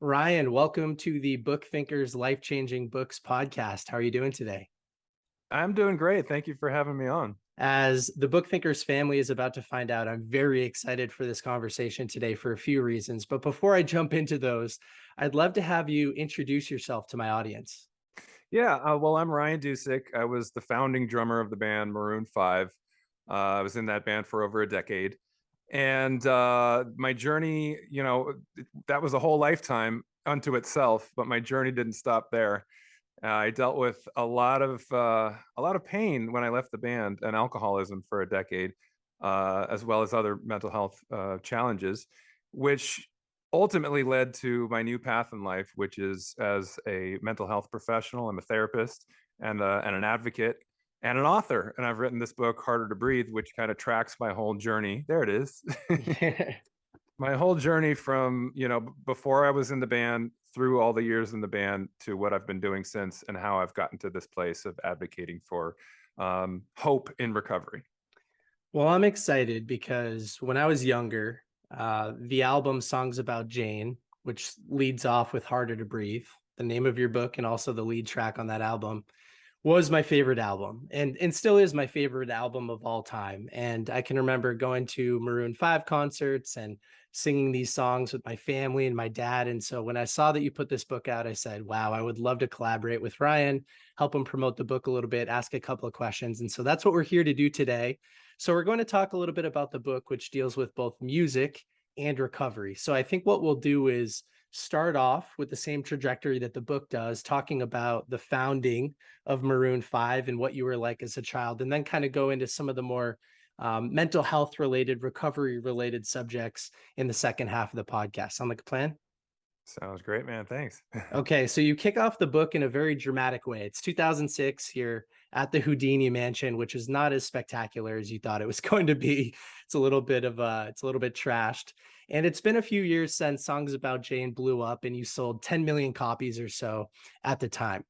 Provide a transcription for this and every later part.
Ryan, welcome to the Book Thinkers Life-Changing Books podcast. How are you doing today? I'm doing great. Thank you for having me on. As the Book Thinkers family is about to find out, I'm very excited for this conversation today for a few reasons. But before I jump into those, I'd love to have you introduce yourself to my audience. Well, I'm Ryan Dusick. I was the founding drummer of the band Maroon 5. I was in that band for over a decade. And my journey, that was a whole lifetime unto itself, but my journey didn't stop there. I dealt with a lot of pain when I left the band and alcoholism for a decade, as well as other mental health challenges, which ultimately led to my new path in life, which is as a mental health professional. I'm a therapist and an advocate and an author, and I've written this book, Harder to Breathe, which kind of tracks my whole journey. There it is. My whole journey from before I was in the band through all the years in the band to what I've been doing since, and how I've gotten to this place of advocating for hope in recovery. Well, I'm excited because when I was younger, the album Songs About Jane, which leads off with Harder to Breathe, the name of your book, and also the lead track on that album, was my favorite album and still is my favorite album of all time. And I can remember going to Maroon 5 concerts and singing these songs with my family and my dad. And so when I saw that you put this book out, I said, wow, I would love to collaborate with Ryan, help him promote the book a little bit, ask a couple of questions. And so that's what we're here to do today. So we're going to talk a little bit about the book, which deals with both music and recovery. So I think what we'll do is start off with the same trajectory that the book does, talking about the founding of Maroon 5 and what you were like as a child, and then kind of go into some of the more mental health related, recovery related subjects in the second half of the podcast. Sound like a plan? Sounds great, man. Thanks. Okay, so you kick off the book in a very dramatic way. It's 2006. You're at the Houdini mansion, which is not as spectacular as you thought it was going to be. It's a little bit trashed. And it's been a few years since Songs About Jane blew up and you sold 10 million copies or so at the time.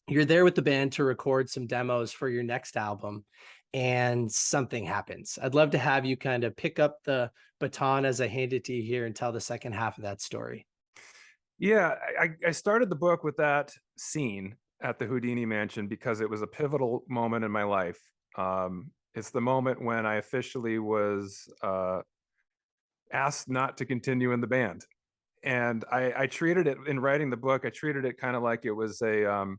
You're there with the band to record some demos for your next album, and something happens. I'd love to have you kind of pick up the baton as I hand it to you here and tell the second half of that story. Yeah, I started the book with that scene at the Houdini mansion because it was a pivotal moment in my life. It's the moment when I officially was asked not to continue in the band. And I treated it, in writing the book, I treated it kind of like it was the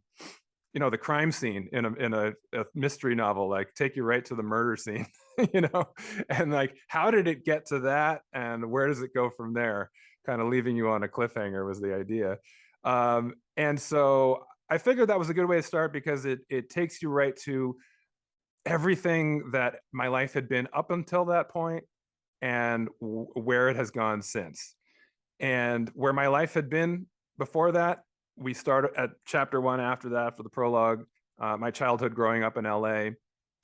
crime scene in a mystery novel, like take you right to the murder scene, you know, and like, how did it get to that? And where does it go from there? Kind of leaving you on a cliffhanger was the idea. And so I figured that was a good way to start because it takes you right to everything that my life had been up until that point and where it has gone since. And where my life had been before that, we start at chapter one after that for the prologue. My childhood growing up in LA,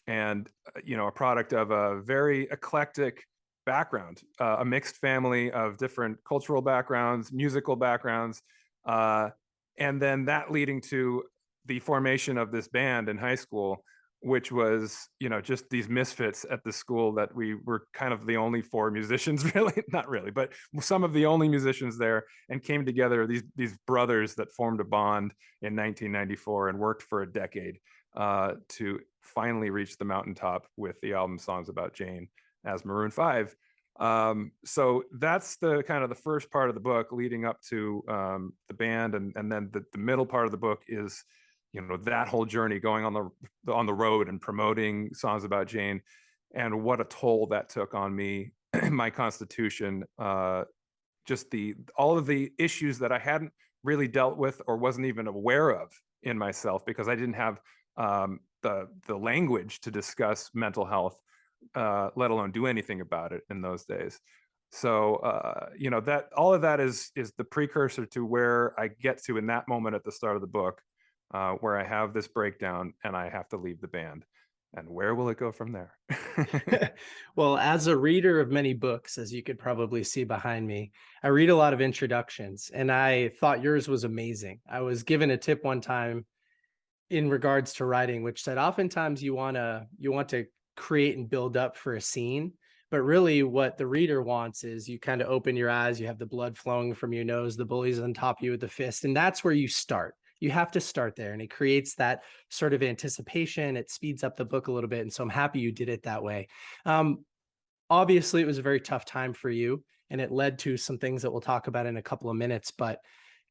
and a product of a very eclectic background, a mixed family of different cultural backgrounds, musical backgrounds, and then that leading to the formation of this band in high school, which was just these misfits at the school that we were kind of the only four musicians, really, not really, but some of the only musicians there, and came together, these brothers that formed a bond in 1994 and worked for a decade to finally reach the mountaintop with the album Songs About Jane as Maroon 5. So that's the kind of the first part of the book leading up to the band, and then the middle part of the book is that whole journey going on the road and promoting Songs About Jane, and what a toll that took on me, my constitution, just all of the issues that I hadn't really dealt with or wasn't even aware of in myself because I didn't have the language to discuss mental health, let alone do anything about it in those days. So that all of that is the precursor to where I get to in that moment at the start of the book, where I have this breakdown and I have to leave the band. And where will it go from there? Well, as a reader of many books, as you could probably see behind me, I read a lot of introductions, and I thought yours was amazing. I was given a tip one time in regards to writing, which said oftentimes you want to create and build up for a scene, But really, what the reader wants is you kind of open your eyes, you have the blood flowing from your nose, the bully's on top of you with the fist, and that's where you start. You have to start there, and it creates that sort of anticipation. It speeds up the book a little bit, and so I'm happy you did it that way. Um, Obviously, it was a very tough time for you, and it led to some things that we'll talk about in a couple of minutes. But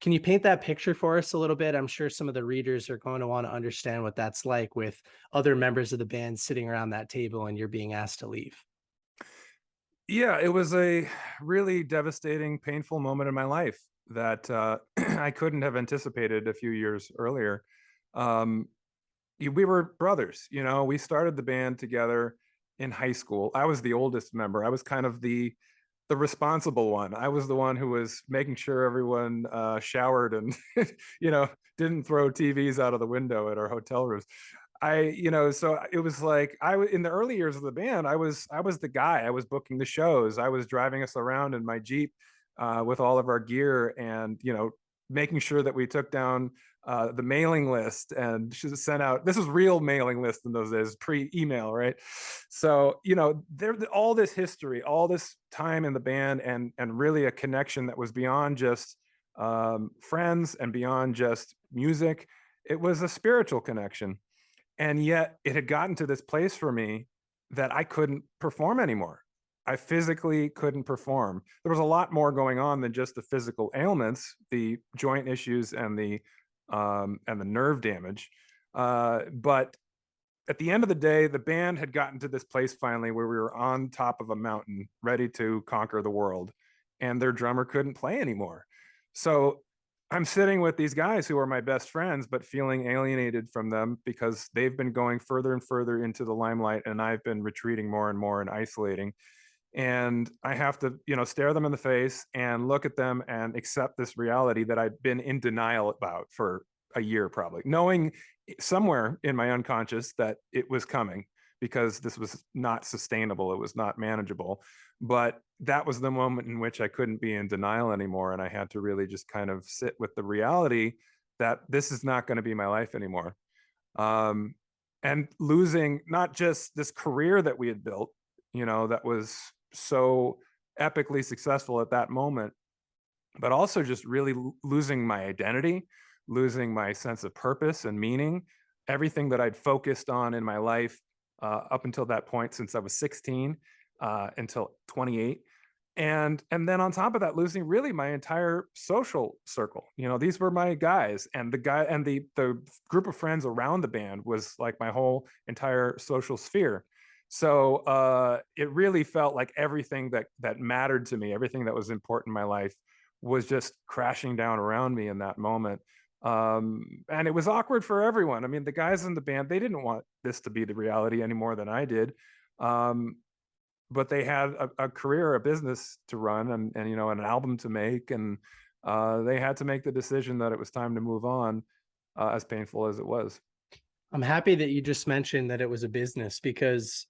can you paint that picture for us a little bit? I'm sure some of the readers are going to want to understand what that's like with other members of the band sitting around that table and you're being asked to leave. Yeah, it was a really devastating, painful moment in my life that I couldn't have anticipated a few years earlier. Um, we were brothers, you know, we started the band together in high school. I was the oldest member. I was kind of the responsible one. I was the one who was making sure everyone showered and you know, didn't throw TVs out of the window at our hotel rooms. So it was like in the early years of the band, I was the guy. I was booking the shows. I was driving us around in my Jeep with all of our gear, and making sure that we took down the mailing list and sent out. This was real mailing list in those days, pre-email, right? So there all this history, all this time in the band, and really a connection that was beyond just friends and beyond just music. It was a spiritual connection, and yet it had gotten to this place for me that I couldn't perform anymore. I physically couldn't perform. There was a lot more going on than just the physical ailments, the joint issues, and the nerve damage. But at the end of the day, the band had gotten to this place finally where we were on top of a mountain, ready to conquer the world, and their drummer couldn't play anymore. So I'm sitting with these guys who are my best friends, but feeling alienated from them because they've been going further and further into the limelight, and I've been retreating more and more and isolating. And I have to, stare them in the face and look at them and accept this reality that I've been in denial about for a year, probably knowing somewhere in my unconscious that it was coming, because this was not sustainable. It was not manageable. But that was the moment in which I couldn't be in denial anymore. And I had to really just kind of sit with the reality that this is not going to be my life anymore. Um, and losing not just this career that we had built, that was so epically successful at that moment, but also just really losing my identity, losing my sense of purpose and meaning, everything that I'd focused on in my life up until that point, since I was 16 until 28. And then on top of that, losing really my entire social circle. These were my guys, and the group of friends around the band was like my whole entire social sphere. So it really felt like everything that mattered to me, everything that was important in my life, was just crashing down around me in that moment. And it was awkward for everyone. I mean, the guys in the band, they didn't want this to be the reality any more than I did. Um, but they had a career, a business to run, and an album to make, and they had to make the decision that it was time to move on, as painful as it was. I'm happy that you just mentioned that it was a business, because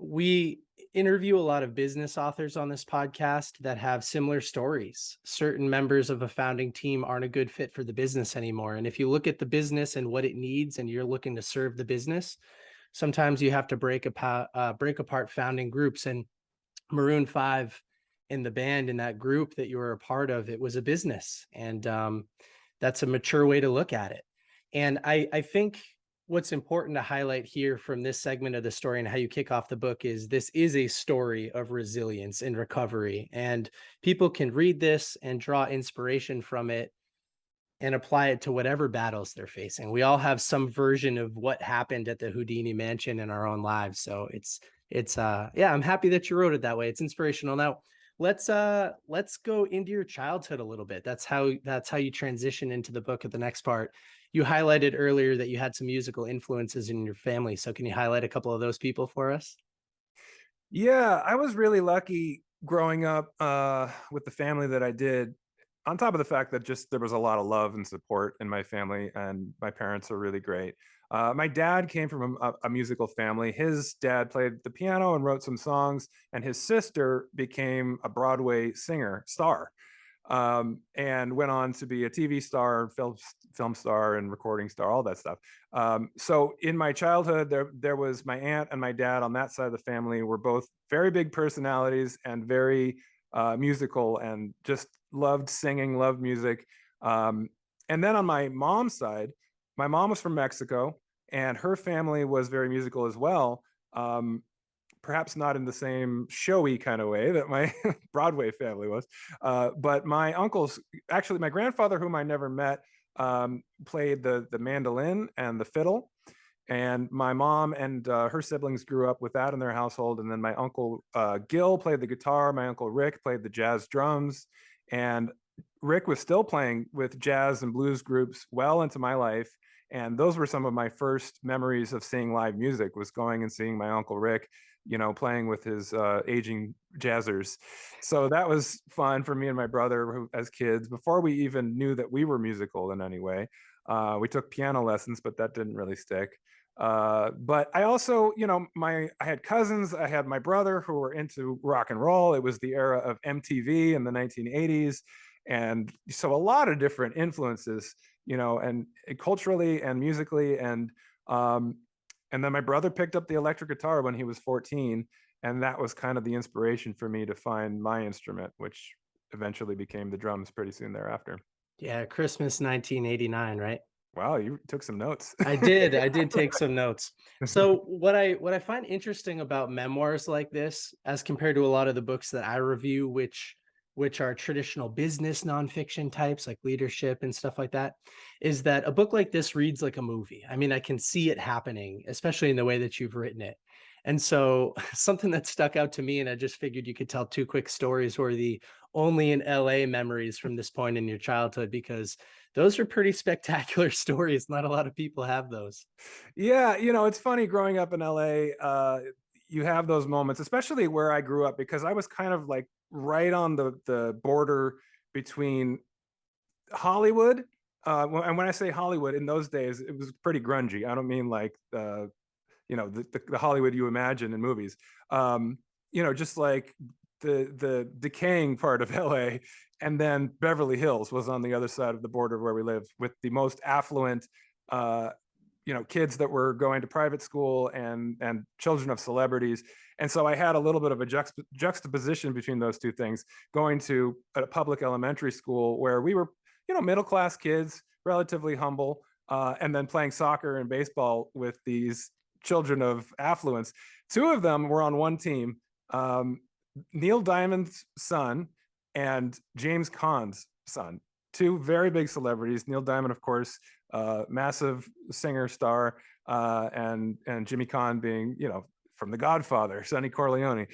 we interview a lot of business authors on this podcast that have similar stories. Certain members of a founding team aren't a good fit for the business anymore. And if you look at the business and what it needs, and you're looking to serve the business, sometimes you have to break apart founding groups. And Maroon 5 in the band, in that group that you were a part of, it was a business. And that's a mature way to look at it. And I think what's important to highlight here from this segment of the story and how you kick off the book is this is a story of resilience and recovery. And people can read this and draw inspiration from it and apply it to whatever battles they're facing. We all have some version of what happened at the Houdini mansion in our own lives. So yeah, I'm happy that you wrote it that way. It's inspirational. Now let's go into your childhood a little bit. That's how you transition into the book at the next part. You highlighted earlier that you had some musical influences in your family. So can you highlight a couple of those people for us? Yeah, I was really lucky growing up with the family that I did. On top of the fact that just there was a lot of love and support in my family, and my parents are really great. My dad came from a musical family. His dad played the piano and wrote some songs, and his sister became a Broadway singer star. and went on to be a TV star, film star, and recording star, all that stuff. So in my childhood, there was my aunt and my dad on that side of the family were both very big personalities and very musical, and just loved singing, loved music. Um, and then on my mom's side, my mom was from Mexico, and her family was very musical as well. Um, Perhaps not in the same showy kind of way that my Broadway family was. But my uncles, actually, my grandfather, whom I never met, played the mandolin and the fiddle. And my mom and her siblings grew up with that in their household. And then my uncle Gil played the guitar. My uncle Rick played the jazz drums. And Rick was still playing with jazz and blues groups well into my life. And those were some of my first memories of seeing live music, was going and seeing my uncle Rick, playing with his aging jazzers. So that was fun for me and my brother as kids, before we even knew that we were musical in any way. We took piano lessons, but that didn't really stick. But I also, I had cousins, I had my brother who were into rock and roll. It was the era of MTV in the 1980s. And so a lot of different influences, and culturally and musically. And then my brother picked up the electric guitar when he was 14. And that was kind of the inspiration for me to find my instrument, which eventually became the drums pretty soon thereafter. Yeah, Christmas 1989, right? Wow, you took some notes. I did take some notes. So what I find interesting about memoirs like this, as compared to a lot of the books that I review, which are traditional business nonfiction types like leadership and stuff like that, is that a book like this reads like a movie. I mean, I can see it happening, especially in the way that you've written it. And so something that stuck out to me, and I just figured you could tell two quick stories, were the only in LA memories from this point in your childhood, because those are pretty spectacular stories. Not a lot of people have those. Yeah, it's funny growing up in LA. You have those moments, especially where I grew up, because I was kind of like right on the border between Hollywood. And when I say Hollywood, in those days, it was pretty grungy. I don't mean like the Hollywood you imagine in movies. Just like the decaying part of LA, and then Beverly Hills was on the other side of the border where we lived, with the most affluent uh, kids that were going to private school, and children of celebrities. And so I had a little bit of a juxtaposition between those two things, going to a public elementary school where we were middle class kids, relatively humble, and then playing soccer and baseball with these children of affluence. Two of them were on one team, um, Neil Diamond's son and James Caan's son, two very big celebrities. Neil Diamond, of course, massive singer star, and Jimmy Caan being, from The Godfather, Sonny Corleone,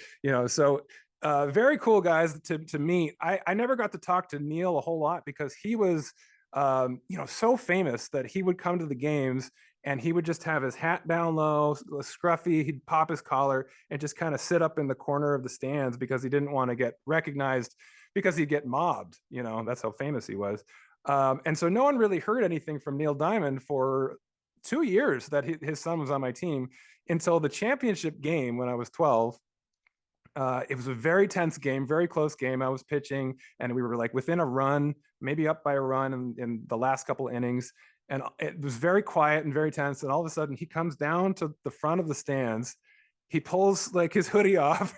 so very cool guys to meet. I never got to talk to Neil a whole lot, because he was, so famous that he would come to the games and he would just have his hat down low, scruffy. He'd pop his collar and just kind of sit up in the corner of the stands, because he didn't want to get recognized, because he'd get mobbed. That's how famous he was. And so no one really heard anything from Neil Diamond for 2 years that his son was on my team, until the championship game when I was 12. It was a very tense game, very close game. I was pitching, and we were like within a run, maybe up by a run in the last couple innings. And it was very quiet and very tense. And all of a sudden, he comes down to the front of the stands. He pulls like his hoodie off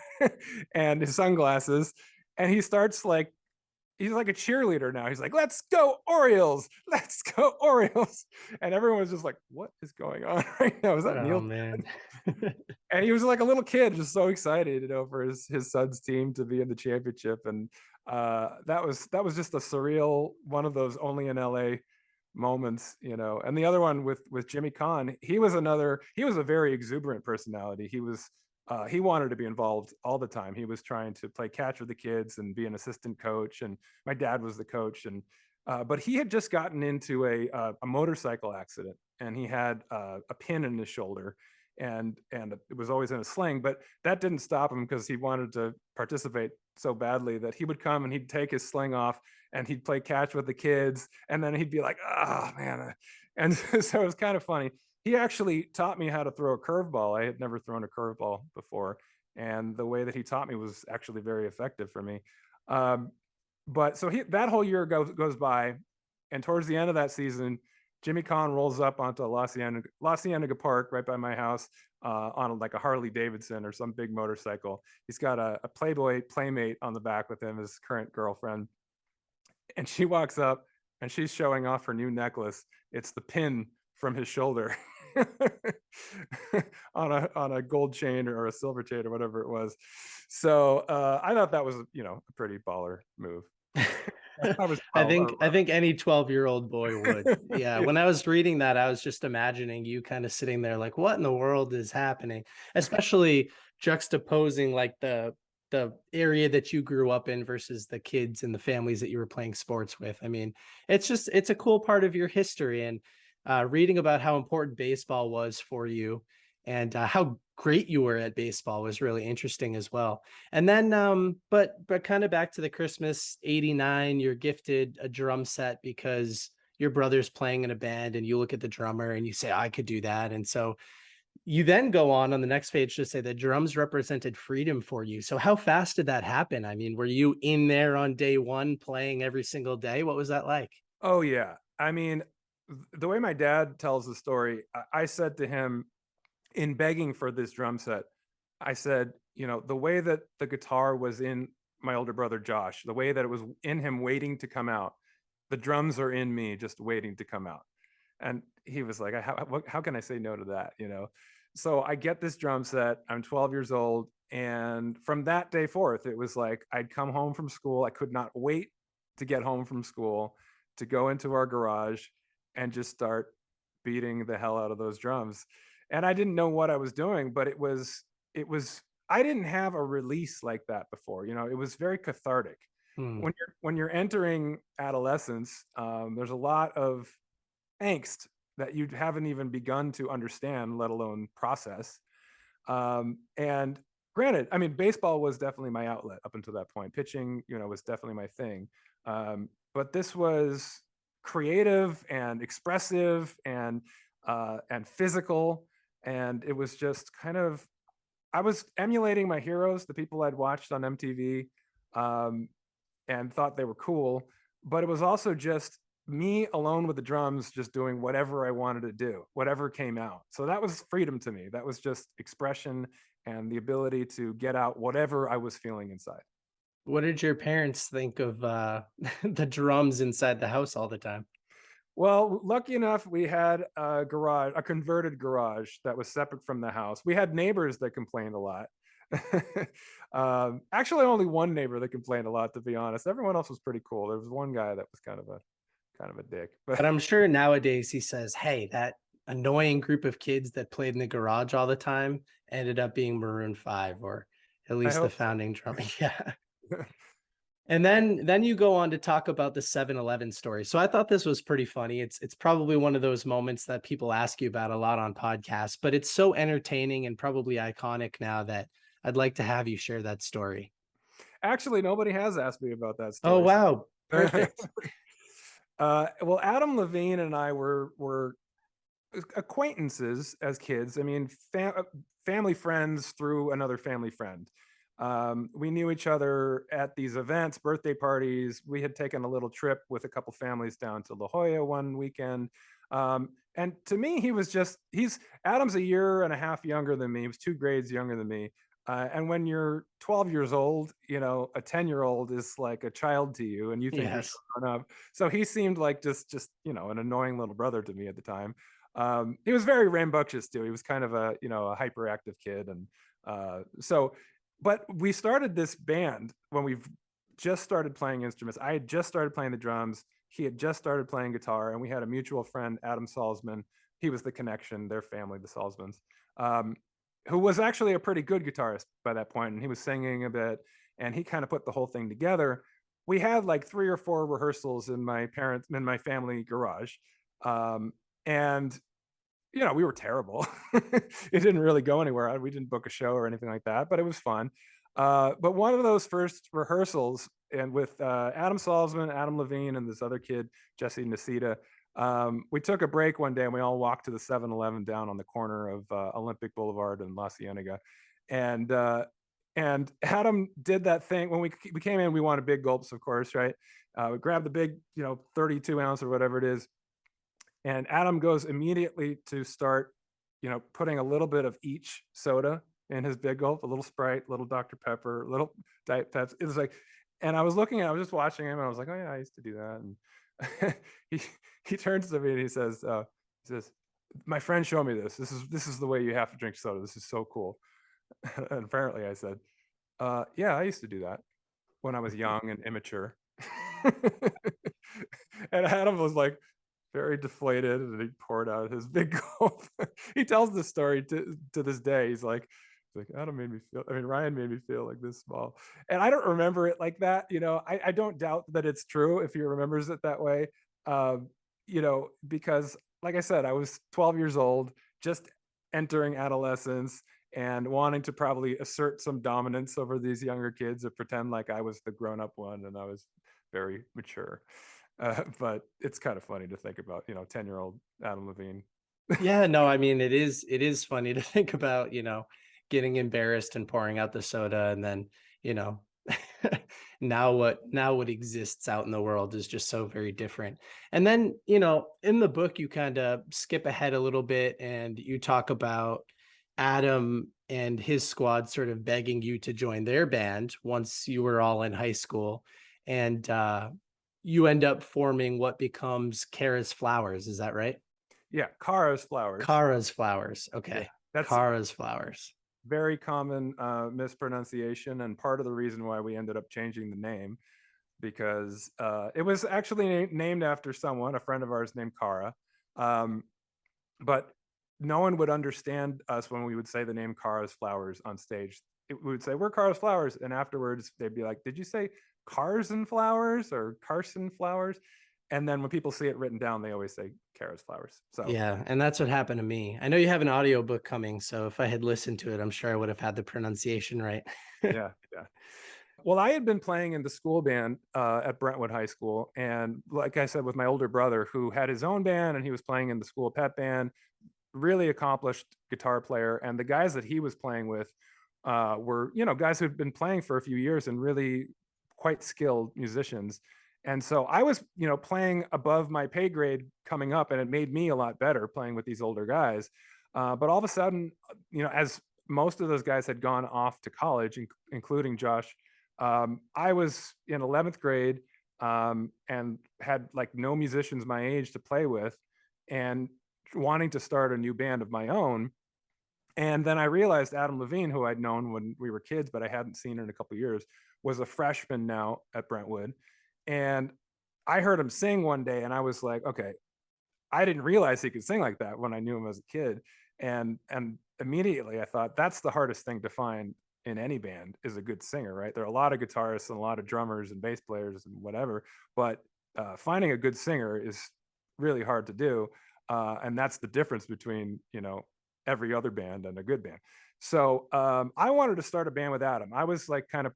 and his sunglasses, and he starts like, he's like a cheerleader now. He's like, "Let's go Orioles! Let's go Orioles!" And everyone was just like, "What is going on right now? Is that Oh Neil?" man. And he was like a little kid, just so excited, for his son's team to be in the championship. And that was just a surreal one of those only in LA moments. And the other one with Jimmy Caan, he was a very exuberant personality. He wanted to be involved all the time. He was trying to play catch with the kids and be an assistant coach, and my dad was the coach. And but he had just gotten into a motorcycle accident, and he had a pin in his shoulder, and it was always in a sling. But that didn't stop him, because he wanted to participate so badly that he would come and he'd take his sling off and he'd play catch with the kids, and then he'd be like, "Oh man." And so it was kind of funny. He actually taught me how to throw a curveball. I had never thrown a curveball before, and the way that he taught me was actually very effective for me. um, but so that whole year goes by, and towards the end of that season, Jimmy Kahn rolls up onto La Cienega Park right by my house on like a Harley Davidson or some big motorcycle. He's got a Playboy playmate on the back with him, his current girlfriend, and she walks up and she's showing off her new necklace. It's the pin from his shoulder on a gold chain or a silver chain or whatever it was. So I thought that was a pretty baller move. I was I 12 think or I think any 12-year-old boy would. Yeah, yeah. when I was reading that, I was just imagining you kind of sitting there like, what in the world is happening? Especially juxtaposing like the area that you grew up in versus the kids and the families that you were playing sports with. I mean, it's a cool part of your history, and reading about how important baseball was for you and how great you were at baseball was really interesting as well. And then but kind of back to the Christmas 89, you're gifted a drum set because your brother's playing in a band and you look at the drummer and you say, I could do that. And so you then go on the next page to say that drums represented freedom for you. So how fast did that happen? I mean, were you in there on day one playing every single day? What was that like? Oh yeah. I mean, the way my dad tells the story, I said to him in begging for this drum set, I said, the way that the guitar was in my older brother Josh, the way that it was in him waiting to come out, the drums are in me just waiting to come out. And he was like, how can I say no to that? So I get this drum set. I'm 12 years old. And from that day forth, it was like I'd come home from school. I could not wait to get home from school, to go into our garage and just start beating the hell out of those drums. And I didn't know what I was doing, but it was I didn't have a release like that before. It was very cathartic. Hmm. When you're entering adolescence, there's a lot of angst that you haven't even begun to understand, let alone process. And granted, I mean, baseball was definitely my outlet up until that point. Pitching, was definitely my thing. But this was creative and expressive and physical, and it was just kind of I was emulating my heroes, the people I'd watched on MTV, um, and thought they were cool. But it was also just me alone with the drums, just doing whatever I wanted to do, whatever came out. So that was freedom to me. That was just expression and the ability to get out whatever I was feeling inside. What did your parents think of the drums inside the house all the time? Well, lucky enough, we had a garage, a converted garage that was separate from the house. We had neighbors that complained a lot. Actually, only one neighbor that complained a lot, to be honest. Everyone else was pretty cool. There was one guy that was kind of a dick, but But I'm sure nowadays he says, "Hey, that annoying group of kids that played in the garage all the time ended up being Maroon 5 or at I least the hope so. founding drum." Yeah. And then you go on to talk about the 7-Eleven story. So I thought this was pretty funny. It's probably one of those moments that people ask you about a lot on podcasts, but it's so entertaining and probably iconic now that I'd like to have you share that story. Actually, nobody has asked me about that Oh, story. So. wow. Perfect. Well, Adam Levine and I were acquaintances as kids. I mean, family friends through another family friend. We knew each other at these events, birthday parties. We had taken a little trip with a couple families down to La Jolla one weekend. And to me, he's Adam's a year and a half younger than me. He was 2 grades younger than me. And when you're 12 years old, a 10-year-old is like a child to you, and you think you're so Yes. grown up. So he seemed like just an annoying little brother to me at the time. He was very rambunctious too. He was kind of a hyperactive kid, and so. But we started this band when we've just started playing instruments. I had just started playing the drums. He had just started playing guitar, and we had a mutual friend, Adam Salzman. He was the connection, their family, the Salzmans, um, who was actually a pretty good guitarist by that point, and he was singing a bit, and he kind of put the whole thing together. We had like 3 or 4 rehearsals in my family garage, um, and we were terrible. It didn't really go anywhere. We didn't book a show or anything like that, but it was fun. But one of those first rehearsals, and with Adam Salzman, Adam Levine, and this other kid, Jesse Nisita, we took a break one day and we all walked to the 7-Eleven down on the corner of Olympic Boulevard and La Cienega. And And Adam did that thing when we came in. We wanted big gulps, of course, right? We grabbed the big, 32 ounce or whatever it is, and Adam goes immediately to start, putting a little bit of each soda in his big gulp, a little Sprite, a little Dr. Pepper, a little Diet Pepsi. It was like, and I was just watching him, and I was like, oh yeah, I used to do that. And he he turns to me and he says, my friend showed me this. This is the way you have to drink soda. This is so cool. And apparently I said, yeah, I used to do that when I was young and immature. And Adam was like very deflated, and he poured out his big gulp. He tells this story to this day. He's like, Adam made me feel, I mean, Ryan made me feel like this small. And I don't remember it like that. I don't doubt that it's true if he remembers it that way. Um, because like I said, I was 12 years old, just entering adolescence and wanting to probably assert some dominance over these younger kids or pretend like I was the grown up one and I was very mature. But it's kind of funny to think about, 10-year-old Adam Levine. Yeah, no, I mean, it is funny to think about, getting embarrassed and pouring out the soda, and then, you know, now what exists out in the world is just so very different. And then, in the book you kind of skip ahead a little bit and you talk about Adam and his squad sort of begging you to join their band once you were all in high school. And you end up forming what becomes Kara's Flowers. Is that right? Yeah, Kara's Flowers. Kara's Flowers. Yeah, Okay. that's Kara's Flowers. very common mispronunciation, and part of the reason why we ended up changing the name, because it was actually named after someone, a friend of ours named Kara. Um, but no one would understand us when we would say the name Kara's Flowers on stage. We would say, we're Kara's Flowers. And afterwards, they'd be like, did you say Cars and Flowers or Carson Flowers? And then when people see it written down, they always say Kara's Flowers. So, Yeah, and that's what happened to me. I know you have an audiobook coming, so if I had listened to it, I'm sure I would have had the pronunciation right. yeah, yeah. Well, I had been playing in the school band at Brentwood High School. And like I said, with my older brother who had his own band and he was playing in the school pep band, really accomplished guitar player. And the guys that he was playing with were, guys who'd been playing for a few years and really quite skilled musicians. And so I was, playing above my pay grade coming up, and it made me a lot better playing with these older guys. But all of a sudden, as most of those guys had gone off to college, including Josh, I was in 11th grade and had like no musicians my age to play with, and wanting to start a new band of my own. And then I realized Adam Levine, who I'd known when we were kids, but I hadn't seen in a couple of years, was a freshman now at Brentwood. And I heard him sing one day, and I was like, okay, I didn't realize he could sing like that when I knew him as a kid. And immediately I thought, that's the hardest thing to find in any band, is a good singer, right? There are a lot of guitarists and a lot of drummers and bass players and whatever, but finding a good singer is really hard to do. And that's the difference between, every other band and a good band. So I wanted to start a band with Adam. I was like kind of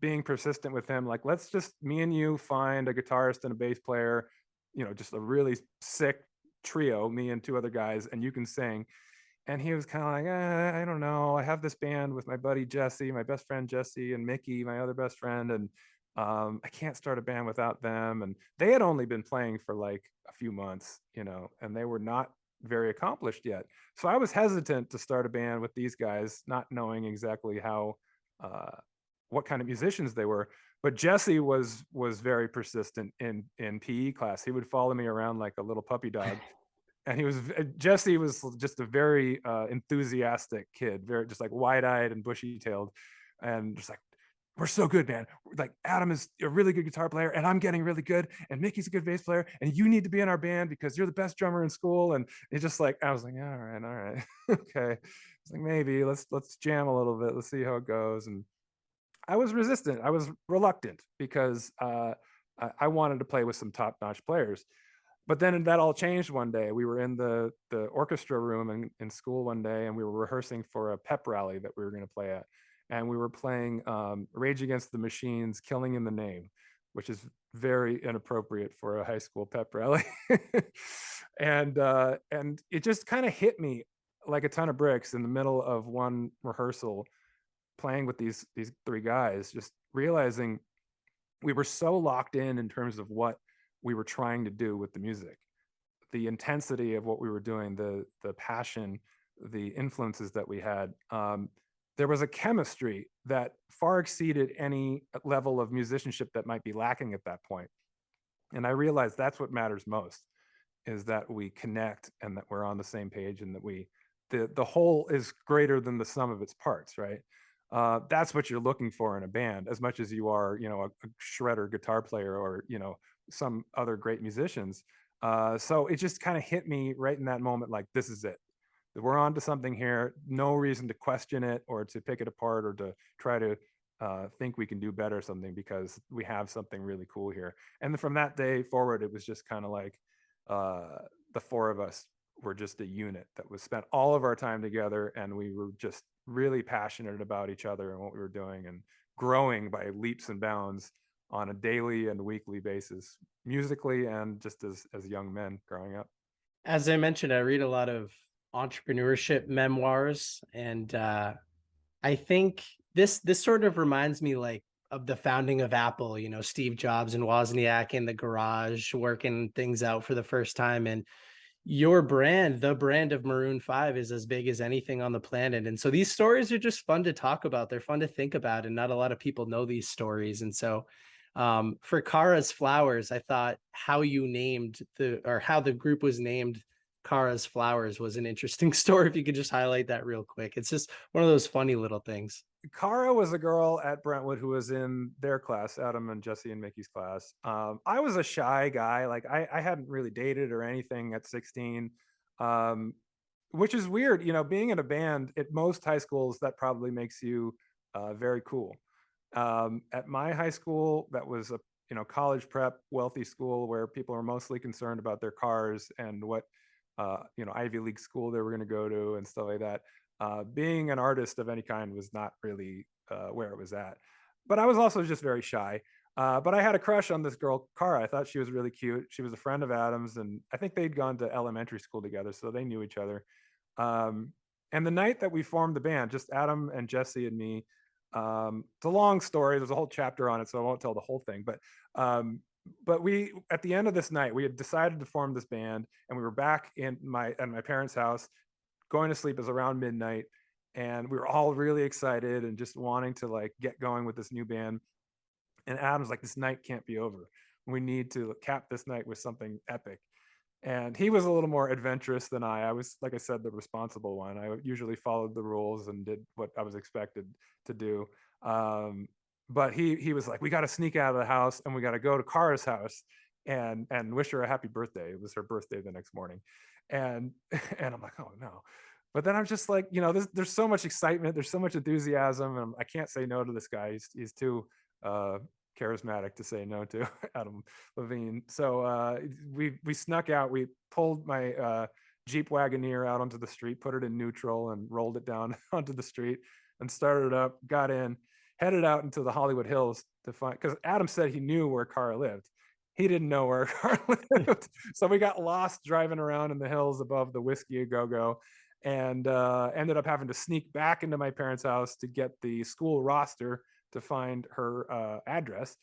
being persistent with him, like, let's just, me and you, find a guitarist and a bass player, just a really sick trio, me and two other guys, and you can sing. And he was kind of like, I don't know. I have this band with my buddy Jesse, my best friend Jesse, and Mickey, my other best friend, and I can't start a band without them. And they had only been playing for like a few months, and they were not very accomplished yet. So I was hesitant to start a band with these guys, not knowing exactly how, what kind of musicians they were. But Jesse was very persistent in PE class. He would follow me around like a little puppy dog. And Jesse was just a very enthusiastic kid, very just like wide-eyed and bushy-tailed, and just like, we're so good, man. Like, Adam is a really good guitar player, and I'm getting really good, and Mickey's a good bass player, and you need to be in our band because you're the best drummer in school. And it's just like, I was like, yeah, all right, okay. It's like, maybe let's jam a little bit, let's see how it goes. And I was resistant, I was reluctant, because I wanted to play with some top-notch players. But then that all changed one day. We were in the orchestra room in school one day, and we were rehearsing for a pep rally that we were going to play at. And we were playing Rage Against the Machine's Killing in the Name, which is very inappropriate for a high school pep rally. And it just kind of hit me like a ton of bricks in the middle of one rehearsal. playing with these three guys, just realizing we were so locked in terms of what we were trying to do with the music, the intensity of what we were doing, the passion, the influences that we had. There was a chemistry that far exceeded any level of musicianship that might be lacking at that point. And I realized that's what matters most, is that we connect and that we're on the same page, and that the whole is greater than the sum of its parts, right? That's what you're looking for in a band, as much as you are, a shredder guitar player, or some other great musicians. So it just kind of hit me right in that moment, like, this is it. We're on to something here. No reason to question it or to pick it apart or to try to think we can do better or something, because we have something really cool here. And then from that day forward, it was just kind of like uh, the four of us were just a unit that was spent all of our time together, and we were just really passionate about each other and what we were doing, and growing by leaps and bounds on a daily and weekly basis, musically and just as young men growing up. As I mentioned, I read a lot of entrepreneurship memoirs, and I think this sort of reminds me like of the founding of Apple, Steve Jobs and Wozniak in the garage working things out for the first time. And your brand, the brand of Maroon 5, is as big as anything on the planet. And so these stories are just fun to talk about. They're fun to think about, and not a lot of people know these stories. And so for Kara's Flowers, I thought how you named how the group was named Kara's Flowers was an interesting story. If you could just highlight that real quick. It's just one of those funny little things. Kara was a girl at Brentwood who was in their class, Adam and Jesse and Mickey's class. I was a shy guy. Like I hadn't really dated or anything at 16, um, which is weird. Being in a band at most high schools, that probably makes you very cool. At my high school, that was a college prep wealthy school where people are mostly concerned about their cars and what Ivy League school they were going to go to and stuff like that. Being an artist of any kind was not really where it was at. But I was also just very shy. But I had a crush on this girl, Cara. I thought she was really cute. She was a friend of Adam's, and I think they'd gone to elementary school together, so they knew each other. Um, and the night that we formed the band, just Adam and Jesse and me, it's a long story. There's a whole chapter on it, so I won't tell the whole thing. But we, at the end of this night, we had decided to form this band, and we were back at my parents' house. Going to sleep is around midnight, and we were all really excited and just wanting to like get going with this new band. And Adam's like, this night can't be over. We need to cap this night with something epic. And he was a little more adventurous than I was, like I said, the responsible one. I usually followed the rules and did what I was expected to do. But he was like, we got to sneak out of the house and we got to go to Kara's house and wish her a happy birthday. It was her birthday the next morning. And and I'm like, oh no. But then I'm just like, there's so much excitement, there's so much enthusiasm, and I can't say no to this guy. He's too uh, charismatic to say no to, Adam Levine. So we snuck out. We pulled my Jeep Wagoneer out onto the street, put it in neutral, and rolled it down onto the street, and started it up. Got in, headed out into the Hollywood Hills to find, because Adam said he knew where Cara lived. He didn't know where Cara lived, so we got lost driving around in the hills above the Whiskey A Go Go, and ended up having to sneak back into my parents' house to get the school roster to find her address.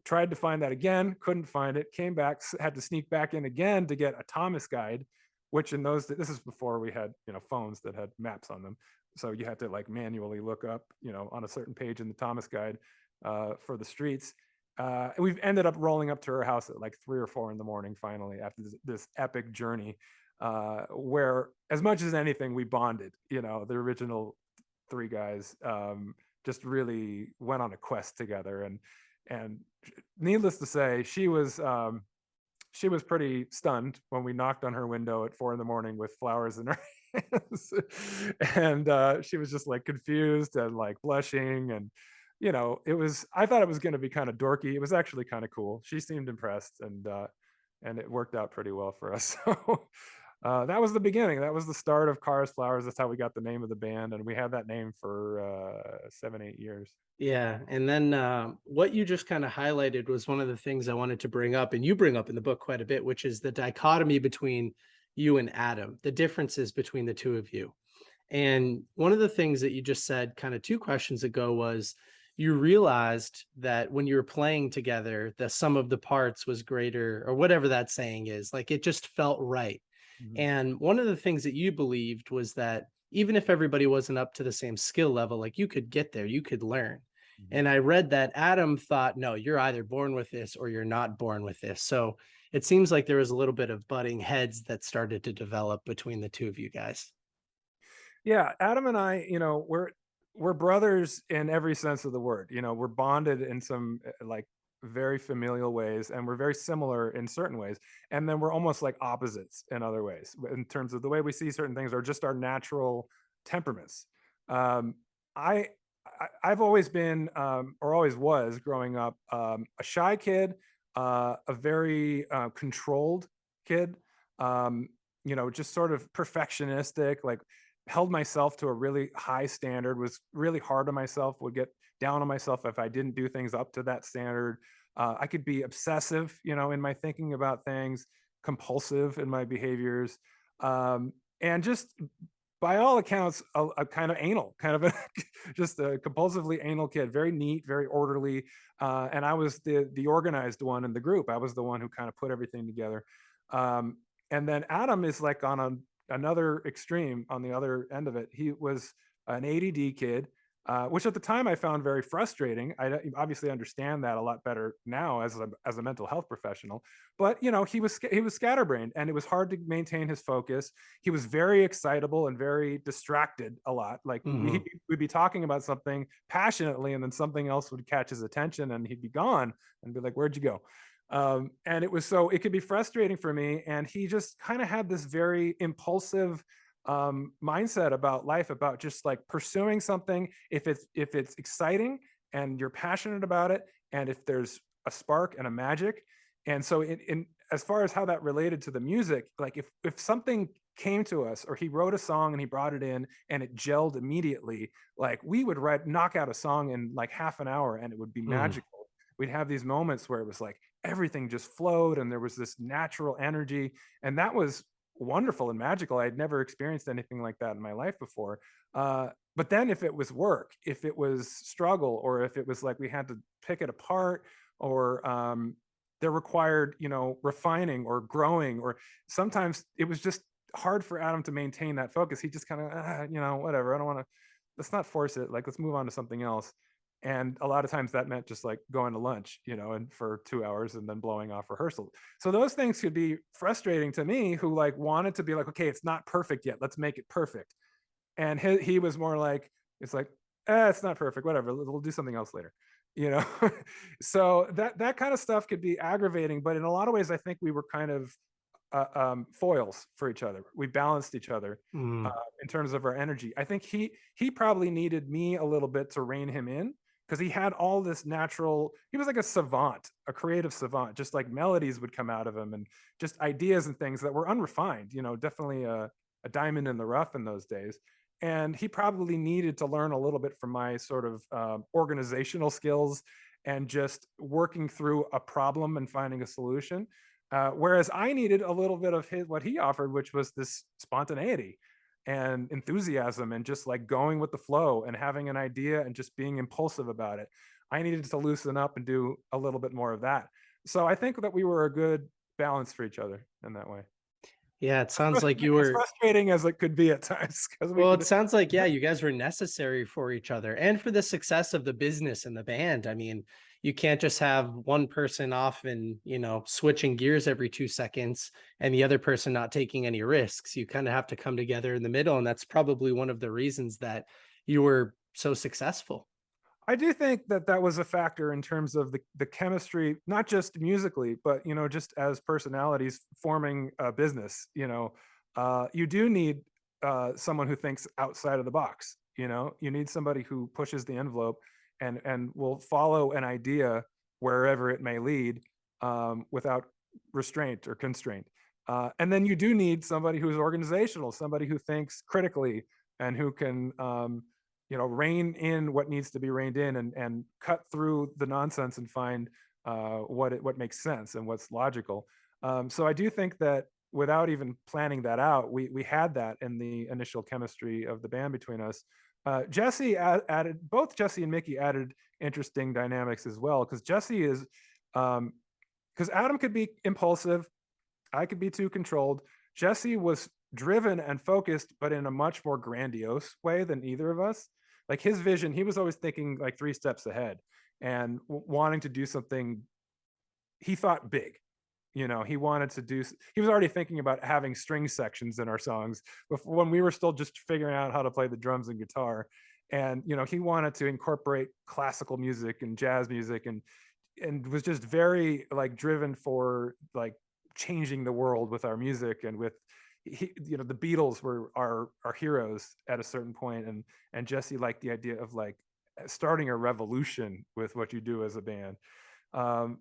Tried to find that again, couldn't find it. Came back, had to sneak back in again to get a Thomas guide, which in those, this is before we had phones that had maps on them, so you had to like manually look up on a certain page in the Thomas guide for the streets. We've ended up rolling up to her house at like 3 or 4 in the morning finally, after this epic journey, where as much as anything we bonded. The original 3 guys just really went on a quest together, and needless to say, she was pretty stunned when we knocked on her window at 4 in the morning with flowers in her hands. And she was just like confused and like blushing, and I thought it was going to be kind of dorky. It was actually kind of cool. She seemed impressed, and it worked out pretty well for us. So that was the beginning. That was the start of Cars Flowers. That's how we got the name of the band, and we had that name for 7-8 years. Yeah. And then what you just kind of highlighted was one of the things I wanted to bring up, and you bring up in the book quite a bit, which is the dichotomy between you and Adam, the differences between the two of you. And one of the things that you just said kind of 2 questions ago was you realized that when you were playing together, the sum of the parts was greater or whatever that saying is, like it just felt right. Mhm. And one of the things that you believed was that even if everybody wasn't up to the same skill level, like you could get there, you could learn. Mhm. And I read that Adam thought, no, you're either born with this or you're not born with this. So it seems like there was a little bit of butting heads that started to develop between the two of you guys. Yeah, Adam and I, we're brothers in every sense of the word. We're bonded in some like very familial ways, and we're very similar in certain ways. And then we're almost like opposites in other ways, in terms of the way we see certain things, or just our natural temperaments. Um, I, I've always been, or always was, growing up, a shy kid, a very controlled kid. Um, just sort of perfectionistic, like held myself to a really high standard, was really hard on myself, would get down on myself if I didn't do things up to that standard. I could be obsessive, in my thinking about things, compulsive in my behaviors, and just by all accounts, a kind of anal, kind of a just a compulsively anal kid, very neat, very orderly. And I was the organized one in the group. I was the one who kind of put everything together. Um, and then Adam is like on another extreme on the other end of it. He was an ADD kid, which at the time I found very frustrating. I obviously understand that a lot better now as a mental health professional. But he was scatterbrained, and it was hard to maintain his focus. He was very excitable and very distracted a lot. Like Mhm. we'd be talking about something passionately, and then something else would catch his attention, and he'd be gone, and be like, "Where'd you go?" And it could be frustrating for me. And he just kind of had this very impulsive mindset about life, about just like pursuing something if it's exciting and you're passionate about it, and if there's a spark and a magic. And so in as far as how that related to the music, like if something came to us, or he wrote a song and he brought it in and it gelled immediately, like we would knock out a song in like half an hour, and it would be Mm. magical. We'd have these moments where it was like everything just flowed, and there was this natural energy, and that was wonderful and magical. I had never experienced anything like that in my life before. But then if it was work, if it was struggle, or if it was like we had to pick it apart, or there required refining or growing, or sometimes it was just hard for Adam to maintain that focus. He just kind of whatever, I don't want to, let's not force it, like let's move on to something else. And a lot of times that meant just like going to lunch, and for 2 hours, and then blowing off rehearsal. So those things could be frustrating to me, who like wanted to be like, okay, it's not perfect yet, let's make it perfect. And he was more like, it's like, it's not perfect, whatever, we'll do something else later, you know. So that kind of stuff could be aggravating, but in a lot of ways I think we were kind of foils for each other. We balanced each other uh, Mm. in terms of our energy. I think he probably needed me a little bit to rein him in, because he had all this natural. He was like a savant, a creative savant. Just like melodies would come out of him, and just ideas and things that were unrefined. Definitely a diamond in the rough in those days. And he probably needed to learn a little bit from my sort of organizational skills, and just working through a problem and finding a solution. Whereas I needed a little bit of what he offered, which was this spontaneity and enthusiasm, and just like going with the flow and having an idea and just being impulsive about it. I needed to loosen up and do a little bit more of that. So I think that we were a good balance for each other in that way. Yeah, it sounds like you As were. frustrating as it could be at times, because we Well, it could. sounds like, yeah, you guys were necessary for each other and for the success of the business and the band. I mean, you can't just have one person off and, switching gears every 2 seconds and the other person not taking any risks. You kind of have to come together in the middle. And that's probably one of the reasons that you were so successful. I do think that that was a factor in terms of the chemistry, not just musically, but just as personalities forming a business. You do need someone who thinks outside of the box. You need somebody who pushes the envelope, and will follow an idea wherever it may lead, without restraint or constraint. And then you do need somebody who's organizational, somebody who thinks critically, and who can rein in what needs to be reined in, and cut through the nonsense and find what makes sense and what's logical. So I do think that without even planning that out, we had that in the initial chemistry of the band between us. Jesse added, both Jesse and Mickey added interesting dynamics as well, because Jesse is, because Adam could be impulsive, I could be too controlled. Jesse was driven and focused, but in a much more grandiose way than either of us. Like his vision, he was always thinking like 3 steps ahead and wanting to do something. He thought big. He wanted to do. He was already thinking about having string sections in our songs before, when we were still just figuring out how to play the drums and guitar. And he wanted to incorporate classical music and jazz music, and was just very like driven for like changing the world with our music. And with the Beatles were our heroes at a certain point, and Jesse liked the idea of like starting a revolution with what you do as a band.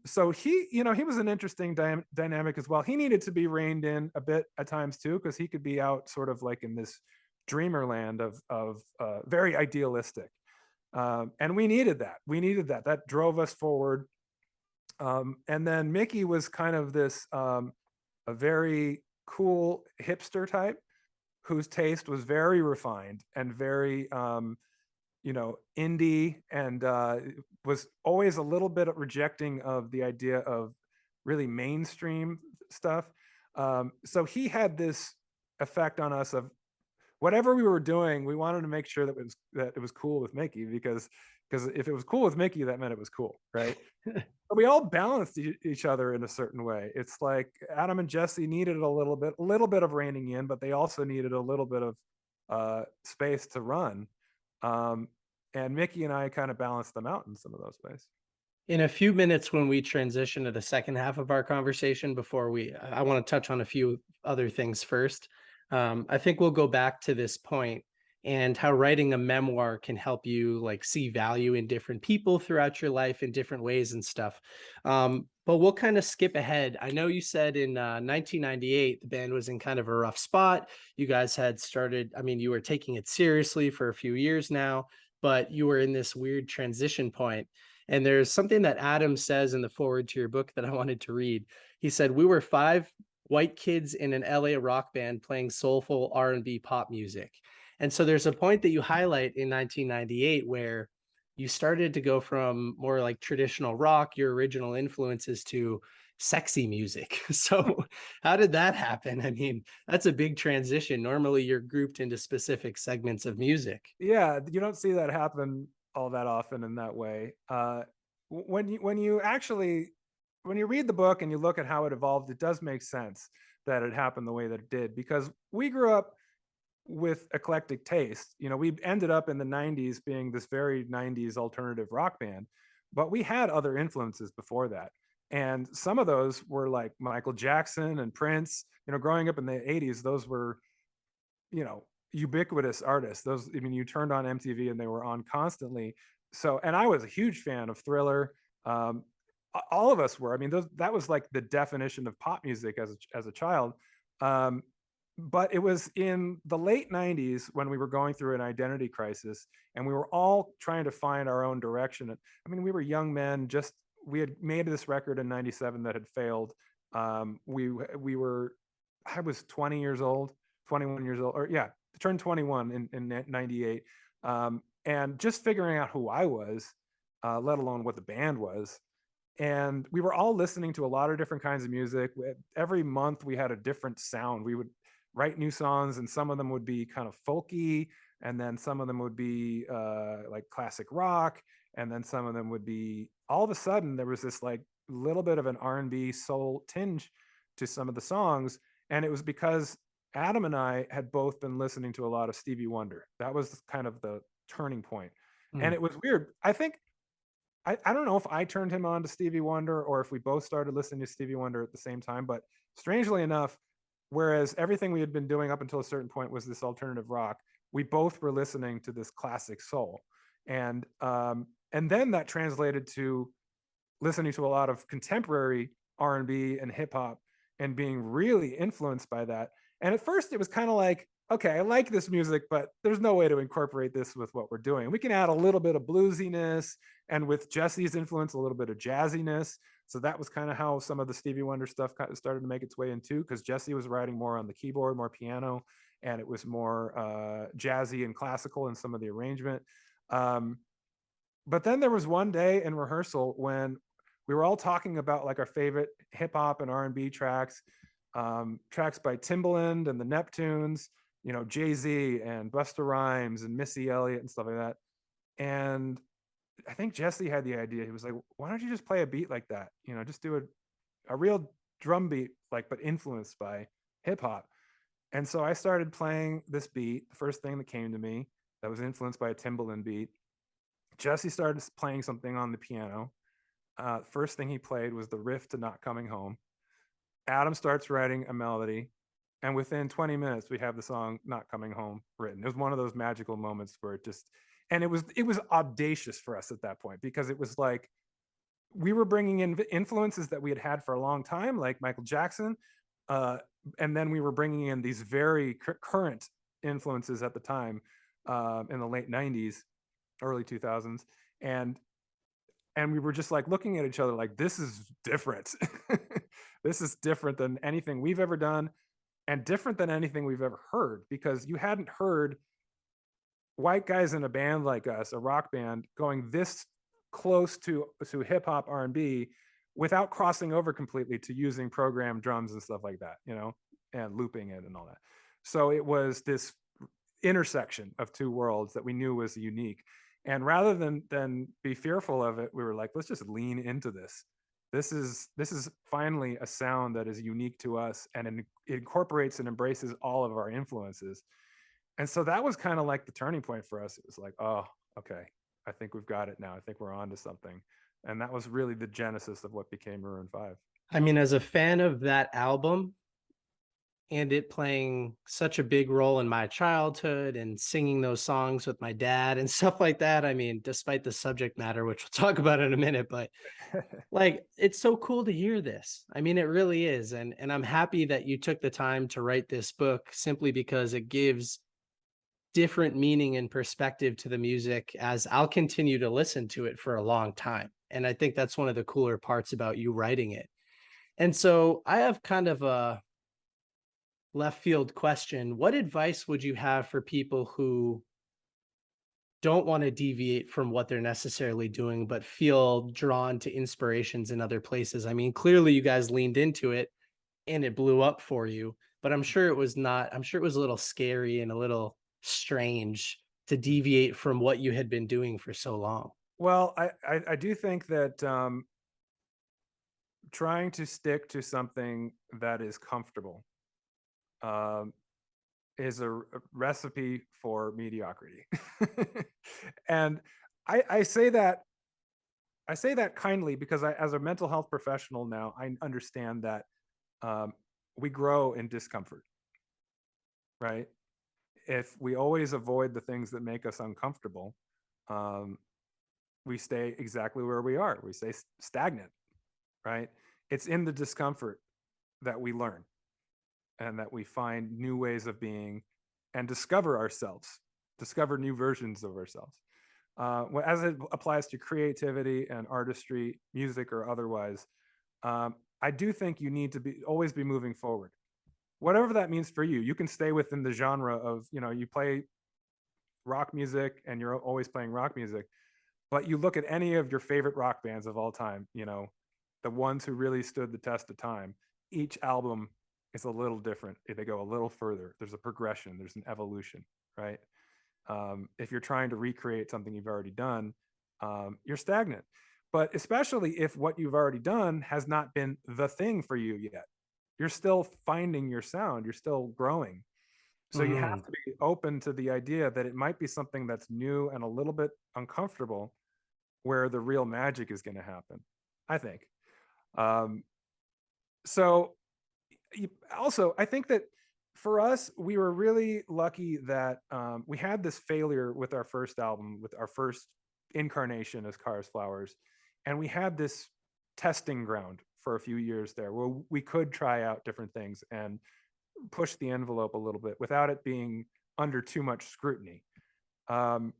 So he was an interesting dynamic as well. He needed to be reined in a bit at times too, because he could be out sort of like in this dreamer land of very idealistic. And we needed that. That drove us forward. And then Mickey was kind of this a very cool hipster type whose taste was very refined and very indie, and was always a little bit of rejecting of the idea of really mainstream stuff. So he had this effect on us of whatever we were doing, we wanted to make sure that it was cool with Mickey, because if it was cool with Mickey, that meant it was cool, right? But we all balanced each other in a certain way. It's like Adam and Jesse needed a little bit of reining in, but they also needed a little bit of space to run. And Mickey and I kind of balanced them out in some of those ways. In a few minutes, when we transition to the second half of our conversation, I want to touch on a few other things first. I think we'll go back to this point and how writing a memoir can help you like see value in different people throughout your life in different ways and stuff. But we'll kind of skip ahead. I know you said in 1998, the band was in kind of a rough spot. You guys had started, I mean, you were taking it seriously for a few years now, but you were in this weird transition point. And there's something that Adam says in the foreword to your book that I wanted to read. He said, "We were 5 white kids in an LA rock band playing soulful R&B pop music." And so there's a point that you highlight in 1998 where you started to go from more like traditional rock, your original influences, to sexy music. So how did that happen? I mean, that's a big transition. Normally you're grouped into specific segments of music. Yeah, you don't see that happen all that often in that way. When you read the book and you look at how it evolved, it does make sense that it happened the way that it did, because we grew up with eclectic taste. We ended up in the 90s being this very 90s alternative rock band, but we had other influences before that. And some of those were like Michael Jackson and Prince. Growing up in the 80s, those were, ubiquitous artists. Those, I mean, you turned on MTV and they were on constantly. So, and I was a huge fan of Thriller. All of us were. I mean, that was like the definition of pop music as a child. But it was in the late 90s when we were going through an identity crisis, and we were all trying to find our own direction. I mean, we were young men. We had made this record in 97 that had failed. We were, I was 20 years old, 21 years old, or yeah, turned 21 in 98. And just figuring out who I was, let alone what the band was. And we were all listening to a lot of different kinds of music. Every month we had a different sound. We would write new songs, and some of them would be kind of folky, and then some of them would be like classic rock, and then some of them would be, all of a sudden there was this like little bit of an R&B soul tinge to some of the songs. And it was because Adam and I had both been listening to a lot of Stevie Wonder. That was kind of the turning point. And Mm. it was weird. I think, I don't know if I turned him on to Stevie Wonder or if we both started listening to Stevie Wonder at the same time, but strangely enough, whereas everything we had been doing up until a certain point was this alternative rock, we both were listening to this classic soul. And then that translated to listening to a lot of contemporary R&B and hip hop and being really influenced by that. And at first it was kind of like, okay, I like this music, but there's no way to incorporate this with what we're doing. We can add a little bit of bluesiness, and with Jesse's influence, a little bit of jazziness. So that was kind of how some of the Stevie Wonder stuff kind of started to make its way in too, because Jesse was writing more on the keyboard, more piano, and it was more jazzy and classical in some of the arrangement. Um, but then there was one day in rehearsal when we were all talking about like our favorite hip hop and R&B tracks, tracks by Timbaland and the Neptunes, you know, Jay-Z and Busta Rhymes and Missy Elliott and stuff like that. And I think Jesse had the idea. He was like, why don't you just play a beat like that? You know, just do a real drum beat, like, but influenced by hip hop. And so I started playing this beat, the first thing that came to me that was influenced by a Timbaland beat. Jesse started playing something on the piano. First thing he played was the riff to Not Coming Home. Adam starts writing a melody, and within 20 minutes, we have the song Not Coming Home written. It was one of those magical moments where it just, and it was audacious for us at that point, because it was like we were bringing in influences that we had had for a long time, like Michael Jackson, uh, and then we were bringing in these very current influences at the time, in the late 90s, early 2000s, and we were just like looking at each other like, this is different. This is different than anything we've ever done, and different than anything we've ever heard, because you hadn't heard white guys in a band like us, a rock band, going this close to hip hop R&B without crossing over completely to using programmed drums and stuff like that, you know, and looping it and all that. So it was this intersection of two worlds that we knew was unique. And rather than be fearful of it, we were like, let's just lean into this. This is finally a sound that is unique to us, and it incorporates and embraces all of our influences. And so that was kind of like the turning point for us. It was like, oh, okay, I think we've got it now. I think we're on to something. And that was really the genesis of what became Maroon 5. I mean, as a fan of that album and it playing such a big role in my childhood and singing those songs with my dad and stuff like that, I mean, despite the subject matter, which we'll talk about in a minute, but like, it's so cool to hear this. I mean, it really is. And I'm happy that you took the time to write this book, simply because it gives different meaning and perspective to the music, as I'll continue to listen to it for a long time. And I think that's one of the cooler parts about you writing it. And so I have kind of a left field question. What advice would you have for people who don't want to deviate from what they're necessarily doing, but feel drawn to inspirations in other places? I mean, clearly you guys leaned into it and it blew up for you, but I'm sure it was not, I'm sure it was a little scary and a little strange to deviate from what you had been doing for so long. Well, I do think that trying to stick to something that is comfortable, um, is a recipe for mediocrity. And I say that, kindly, because as a mental health professional now, I understand that um, we grow in discomfort, right? If we always avoid the things that make us uncomfortable, um, we stay exactly where we are. We stay stagnant, right? It's in the discomfort that we learn, and that we find new ways of being and discover ourselves, discover new versions of ourselves. As it applies to creativity and artistry, music or otherwise, I do think you need to always be moving forward. Whatever that means for you, you can stay within the genre of, you know, you play rock music and you're always playing rock music, but you look at any of your favorite rock bands of all time, you know, the ones who really stood the test of time, each album is a little different. They go a little further. There's a progression, there's an evolution, right? If you're trying to recreate something you've already done, you're stagnant. But especially if what you've already done has not been the thing for you yet, you're still finding your sound, you're still growing. So you have Mhm. to be open to the idea that it might be something that's new and a little bit uncomfortable, where the real magic is going to happen, I think. Um, so also, I think that for us, we were really lucky that we had this failure with our first album, with our first incarnation as Cars Flowers, and we had this testing ground for a few years there where we could try out different things and push the envelope a little bit without it being under too much scrutiny. Um,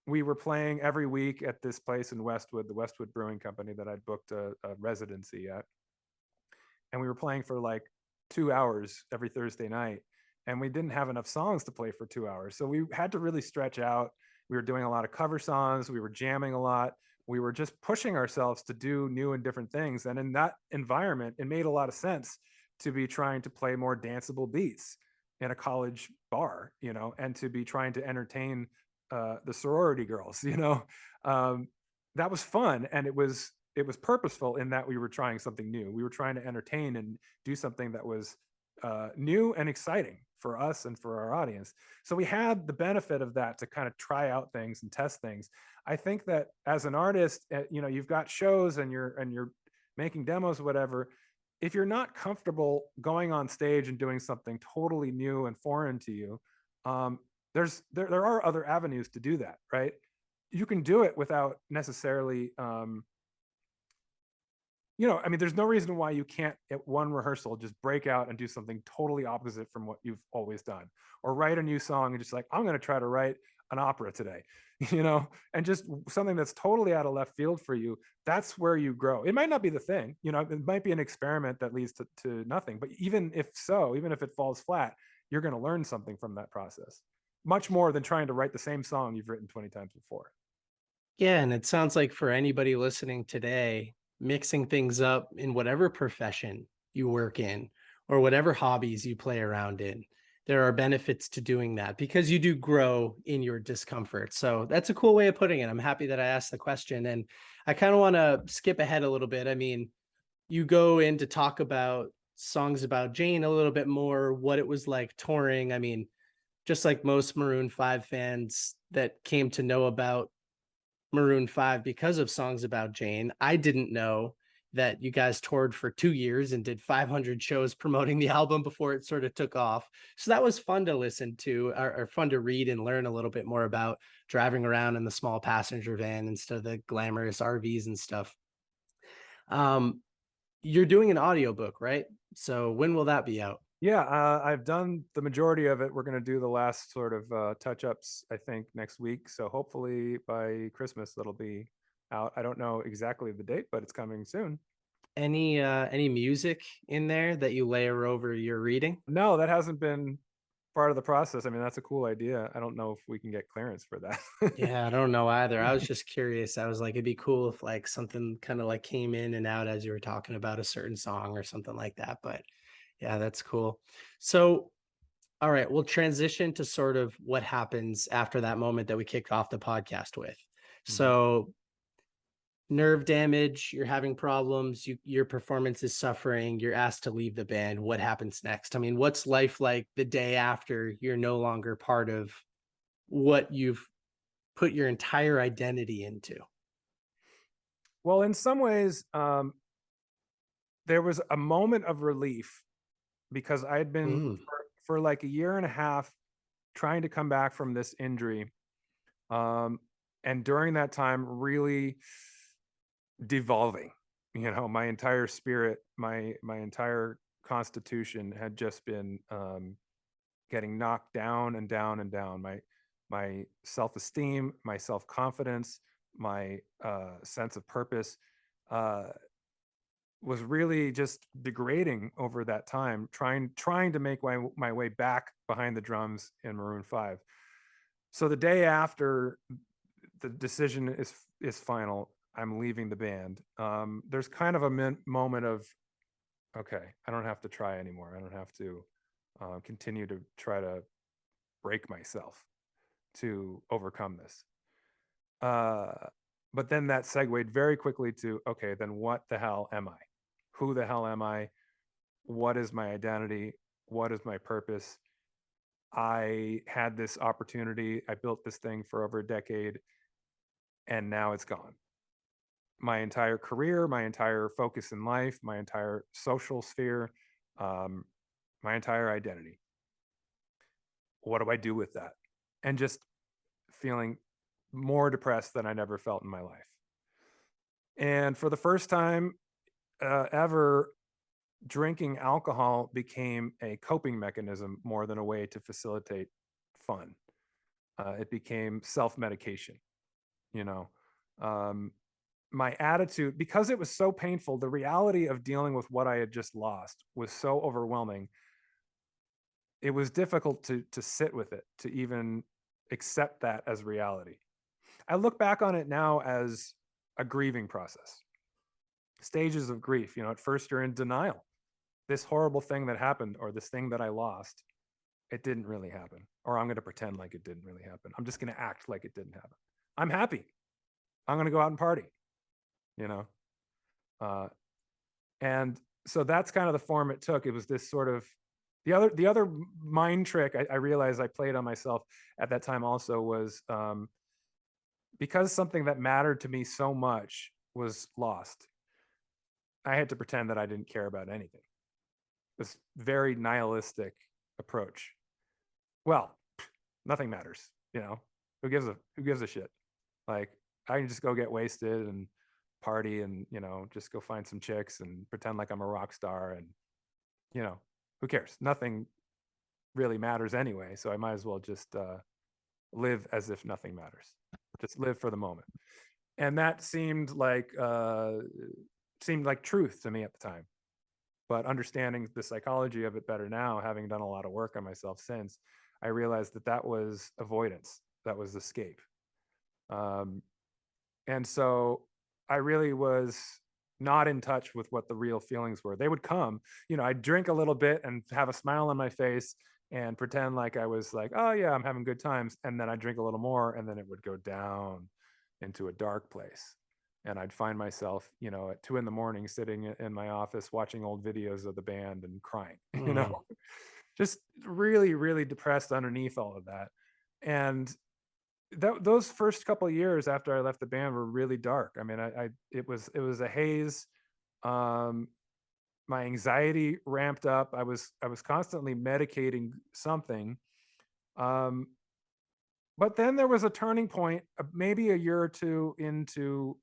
we were playing every week at this place in Westwood, the Westwood Brewing Company that I'd booked a residency at, and we were playing for like 2 hours every Thursday night, and we didn't have enough songs to play for 2 hours, so we had to really stretch out. We were doing a lot of cover songs, we were jamming a lot, we were just pushing ourselves to do new and different things, and in that environment it made a lot of sense to be trying to play more danceable beats in a college bar, and to be trying to entertain the sorority girls. um, that was fun, and it was purposeful in that we were trying something new. We were trying to entertain and do something that was new and exciting for us and for our audience. So we had the benefit of that to kind of try out things and test things. I think that as an artist, you've got shows and you're making demos, whatever. If you're not comfortable going on stage and doing something totally new and foreign to you, um, there are other avenues to do that, right? You can do it without necessarily I mean, there's no reason why you can't at one rehearsal just break out and do something totally opposite from what you've always done, or write a new song and just like, I'm going to try to write an opera today, and just something that's totally out of left field for you. That's where you grow. It might not be the thing, it might be an experiment that leads to nothing, but even if so, even if it falls flat, you're going to learn something from that process, much more than trying to write the same song you've written 20 times before. Yeah, and it sounds like for anybody listening today, mixing things up in whatever profession you work in or whatever hobbies you play around in, there are benefits to doing that because you do grow in your discomfort. So that's a cool way of putting it. I'm happy that I asked the question. And I kind of want to skip ahead a little bit. I mean, you go in to talk about songs about Jane a little bit more, what it was like touring. I mean, just like most Maroon 5 fans that came to know about Maroon 5 because of songs about Jane. I didn't know that you guys toured for 2 years and did 500 shows promoting the album before it sort of took off. So that was fun to listen to, or fun to read and learn a little bit more about driving around in the small passenger van instead of the glamorous RVs and stuff. Um, you're doing an audiobook, right? So when will that be out? Yeah, I've done the majority of it. We're going to do the last sort of touch-ups, I think, next week. So hopefully by Christmas that'll be out. I don't know exactly the date, but it's coming soon. Any music in there that you layer over your reading? No, that hasn't been part of the process. I mean, that's a cool idea. I don't know if we can get clearance for that. Yeah, I don't know either. I was just curious. I was like, it'd be cool if like something kind of like came in and out as you were talking about a certain song or something like that. But yeah, that's cool. So, all right, we'll transition to sort of what happens after that moment that we kicked off the podcast with. Mhm. So, nerve damage, you're having problems, your performance is suffering, you're asked to leave the band. What happens next? I mean, what's life like the day after you're no longer part of what you've put your entire identity into? Well, in some ways, there was a moment of relief because I had been Mm. for like a year and a half trying to come back from this injury. Um, and during that time, really devolving. My entire spirit, my entire constitution had just been getting knocked down and down and down. My self-esteem, my self-confidence, my sense of purpose uh, was really just degrading over that time. Trying to make my way back behind the drums in Maroon 5. So the day after the decision is final, I'm leaving the band. There's kind of a moment of, okay, I don't have to try anymore. I don't have to continue to try to break myself to overcome this. Uh, but then that segued very quickly to, okay, then what the hell am I? Who the hell am I? What is my identity? What is my purpose? I had this opportunity. I built this thing for over a decade, and now it's gone. My entire career, my entire focus in life, my entire social sphere, um, my entire identity. What do I do with that? And just feeling more depressed than I never felt in my life. And for the first time ever, drinking alcohol became a coping mechanism more than a way to facilitate fun. It became self medication. you know. Um, my attitude, because it was so painful, the reality of dealing with what I had just lost was so overwhelming. It was difficult to sit with it, to even accept that as reality. I look back on it now as a grieving process. Stages of grief, at first you're in denial. This horrible thing that happened, or this thing that I lost, it didn't really happen. Or I'm going to pretend like it didn't really happen. I'm just going to act like it didn't happen. I'm happy. I'm going to go out and party, you know? Uh, and so that's kind of the form it took. It was this sort of the other mind trick I realized I played on myself at that time also was because something that mattered to me so much was lost. I had to pretend that I didn't care about anything. This very nihilistic approach. Well, nothing matters, who gives a shit? Like, I can just go get wasted and party and, just go find some chicks and pretend like I'm a rock star and, who cares? Nothing really matters anyway, so I might as well just live as if nothing matters. Just live for the moment. And that seemed like truth to me at the time. But understanding the psychology of it better now, having done a lot of work on myself since, I realized that was avoidance, that was escape. Um, and so I really was not in touch with what the real feelings were. They would come, I'd drink a little bit and have a smile on my face and pretend like I was like, oh yeah, I'm having good times. And then I'd drink a little more and then it would go down into a dark place. And I'd find myself, at 2 a.m. sitting in my office watching old videos of the band and crying, Mhm. just really, really depressed underneath all of that. And those first couple of years after I left the band were really dark. I mean, it was a haze. Um, my anxiety ramped up. I was constantly medicating something. Um, but then there was a turning point, maybe a year or two into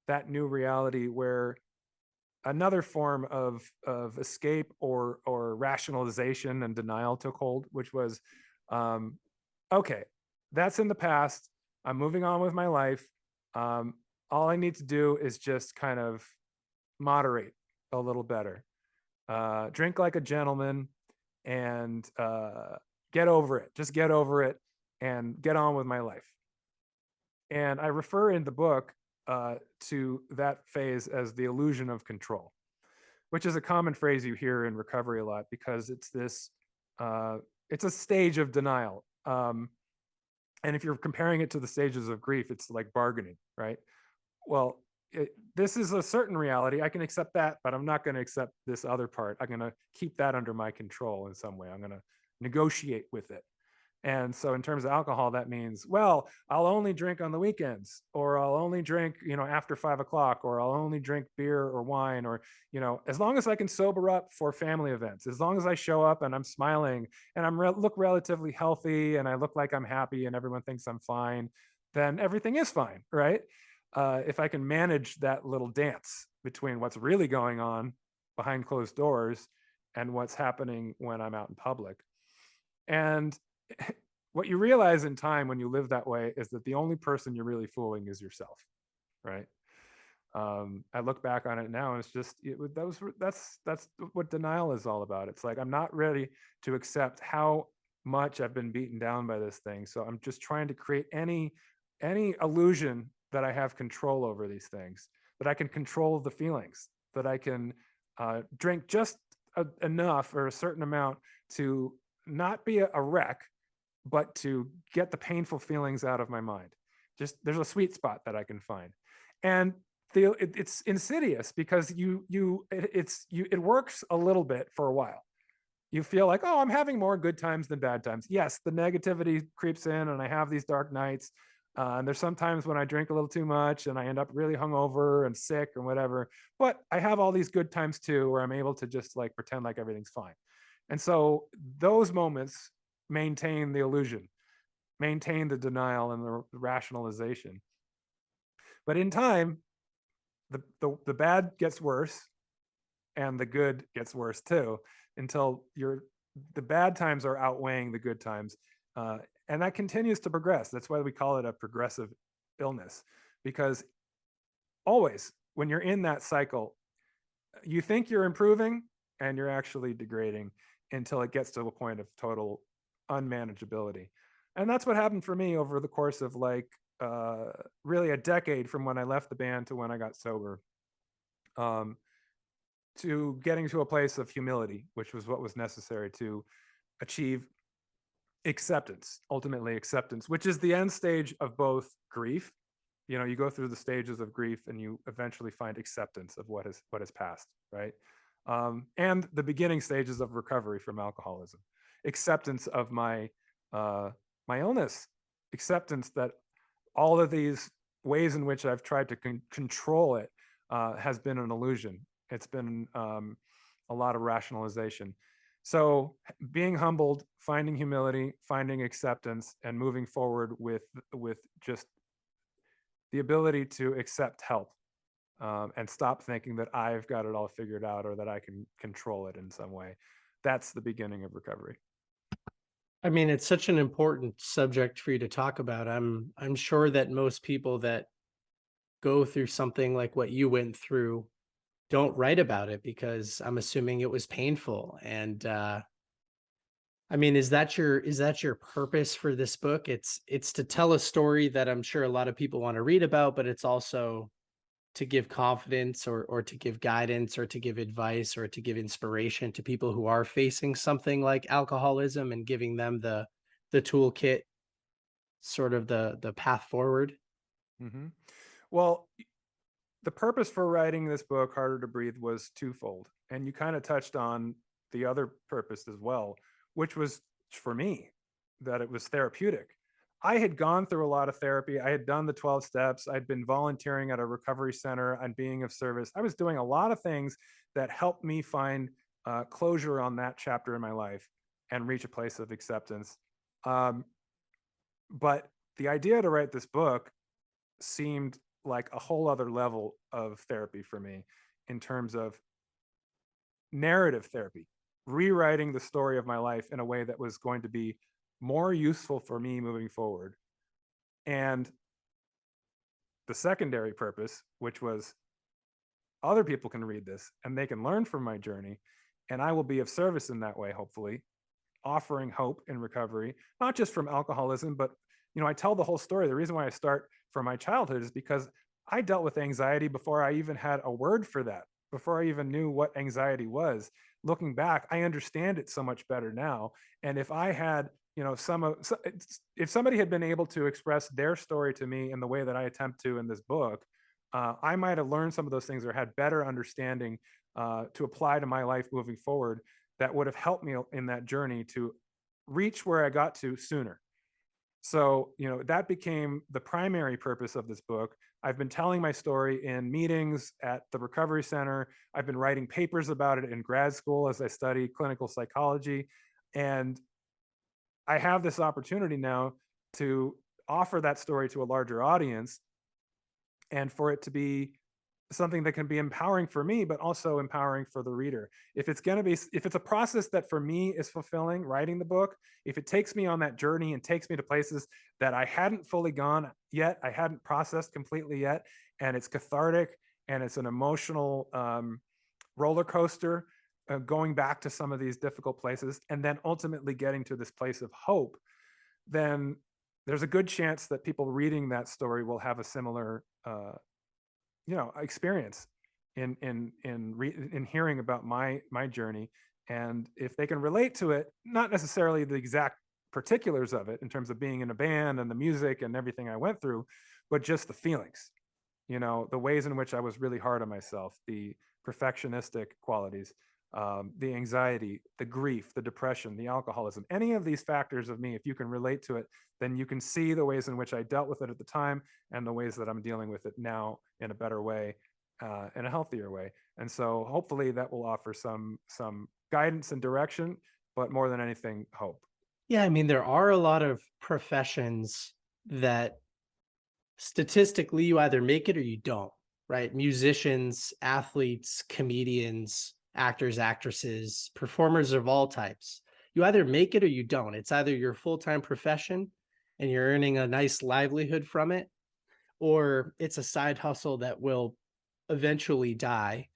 that new reality, where another form of escape or rationalization and denial took hold, which was, um, okay, that's in the past. I'm moving on with my life. Um, all I need to do is just kind of moderate a little better, drink like a gentleman, and get over it. Just get over it and get on with my life. And I refer in the book to that phase as the illusion of control, which is a common phrase you hear in recovery a lot because uh, it's a stage of denial. And if you're comparing it to the stages of grief, it's like bargaining, right? Well, this is a certain reality. I can accept that, but I'm not going to accept this other part. I'm going to keep that under my control in some way. I'm going to negotiate with it. And so in terms of alcohol, that means, well, I'll only drink on the weekends, or I'll only drink, after 5 o'clock, or I'll only drink beer or wine, or, as long as I can sober up for family events, as long as I show up and I'm smiling and look relatively healthy and I look like I'm happy and everyone thinks I'm fine, then everything is fine, right? If I can manage that little dance between what's really going on behind closed doors and what's happening when I'm out in public. And what you realize in time when you live that way is that the only person you're really fooling is yourself, right? I look back on it now and it's just that's what denial is all about. It's like I'm not ready to accept how much I've been beaten down by this thing, so I'm just trying to create any illusion that I have control over these things, that I can control the feelings, that I can drink just enough or a certain amount to not be a wreck, but to get the painful feelings out of my mind. Just there's a sweet spot that I can find. And it's insidious because it works a little bit for a while. You feel like, oh, I'm having more good times than bad times. Yes, the negativity creeps in and I have these dark nights. And there's sometimes when I drink a little too much and I end up really hungover and sick or whatever. But I have all these good times too, where I'm able to just like pretend like everything's fine. And so those moments maintain the illusion, maintain the denial and the rationalization. But in time, the bad gets worse and the good gets worse too, until the bad times are outweighing the good times. And that continues to progress. That's why we call it a progressive illness, because always when you're in that cycle, you think you're improving and you're actually degrading until it gets to a point of total unmanageability. And that's what happened for me over the course of like really a decade from when I left the band to when I got sober, um, to getting to a place of humility, which was what was necessary to achieve acceptance, ultimately acceptance, which is the end stage of both grief. You know, you go through the stages of grief and you eventually find acceptance of what has passed, right? And the beginning stages of recovery from alcoholism, acceptance of uh, my illness, acceptance that all of these ways in which I've tried to control it has been an illusion. It's been a lot of rationalization. So being humbled, finding humility, finding acceptance, and moving forward with just the ability to accept help, and stop thinking that I've got it all figured out or that I can control it in some way. That's the beginning of recovery. I mean, it's such an important subject for you to talk about. I'm sure that most people that go through something like what you went through don't write about it because I'm assuming it was painful. And I mean, is that your purpose for this book? It's to tell a story that I'm sure a lot of people want to read about, but it's also to give confidence or to give guidance or to give advice or to give inspiration to people who are facing something like alcoholism and giving them the toolkit, sort of the path forward. Hmm. Well, the purpose for writing this book, Harder to Breathe, was twofold. And you kind of touched on the other purpose as well, which was for me, that it was therapeutic. I had gone through a lot of therapy. I had done the 12 steps. I'd been volunteering at a recovery center and being of service. I was doing a lot of things that helped me find closure on that chapter in my life and reach a place of acceptance. Um, but the idea to write this book seemed like a whole other level of therapy for me, in terms of narrative therapy, rewriting the story of my life in a way that was going to be more useful for me moving forward. And the secondary purpose, which was other people can read this and they can learn from my journey, and I will be of service in that way, hopefully, offering hope in recovery, not just from alcoholism, but I tell the whole story. The reason why I start from my childhood is because I dealt with anxiety before I even had a word for that, before I even knew what anxiety was. Looking back, I understand it so much better now. And if I had, if somebody had been able to express their story to me in the way that I attempt to in this book, I might have learned some of those things or had better understanding to apply to my life moving forward, that would have helped me in that journey to reach where I got to sooner. So, that became the primary purpose of this book. I've been telling my story in meetings at the Recovery Center. I've been writing papers about it in grad school as I study clinical psychology. And I have this opportunity now to offer that story to a larger audience and for it to be something that can be empowering for me, but also empowering for the reader. If it's a process that for me is fulfilling, writing the book, if it takes me on that journey and takes me to places that I hadn't fully gone yet, I hadn't processed completely yet, and it's cathartic and it's an emotional roller coaster, going back to some of these difficult places, and then ultimately getting to this place of hope, then there's a good chance that people reading that story will have a similar experience in hearing about my journey. And if they can relate to it, not necessarily the exact particulars of it in terms of being in a band and the music and everything I went through, but just the feelings, the ways in which I was really hard on myself, the perfectionistic qualities, the anxiety, the grief, the depression, the alcoholism, any of these factors of me, if you can relate to it, then you can see the ways in which I dealt with it at the time and the ways that I'm dealing with it now in a better way, in a healthier way. And so hopefully that will offer some guidance and direction, but more than anything, hope. Yeah, I mean, there are a lot of professions that statistically you either make it or you don't, right? Musicians, athletes, comedians, actors, actresses, performers of all types. You either make it or you don't. It's either your full-time profession and you're earning a nice livelihood from it, or it's a side hustle that will eventually die.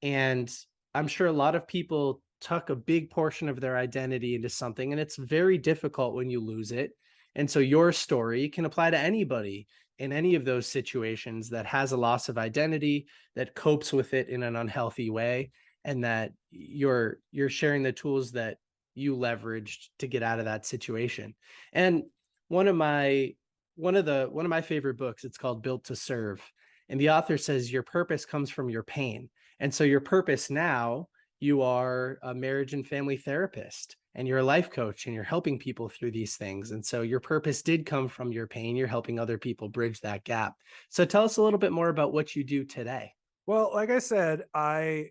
And I'm sure a lot of people tuck a big portion of their identity into something, and it's very difficult when you lose it. And so your story can apply to anybody in any of those situations that has a loss of identity, that copes with it in an unhealthy way, and that you're sharing the tools that you leveraged to get out of that situation. And one of my one of my favorite books, it's called Built to Serve. And the author says your purpose comes from your pain. And so your purpose now, you are a marriage and family therapist and you're a life coach and you're helping people through these things. And so your purpose did come from your pain. You're helping other people bridge that gap. So tell us a little bit more about what you do today. Well, like I said, I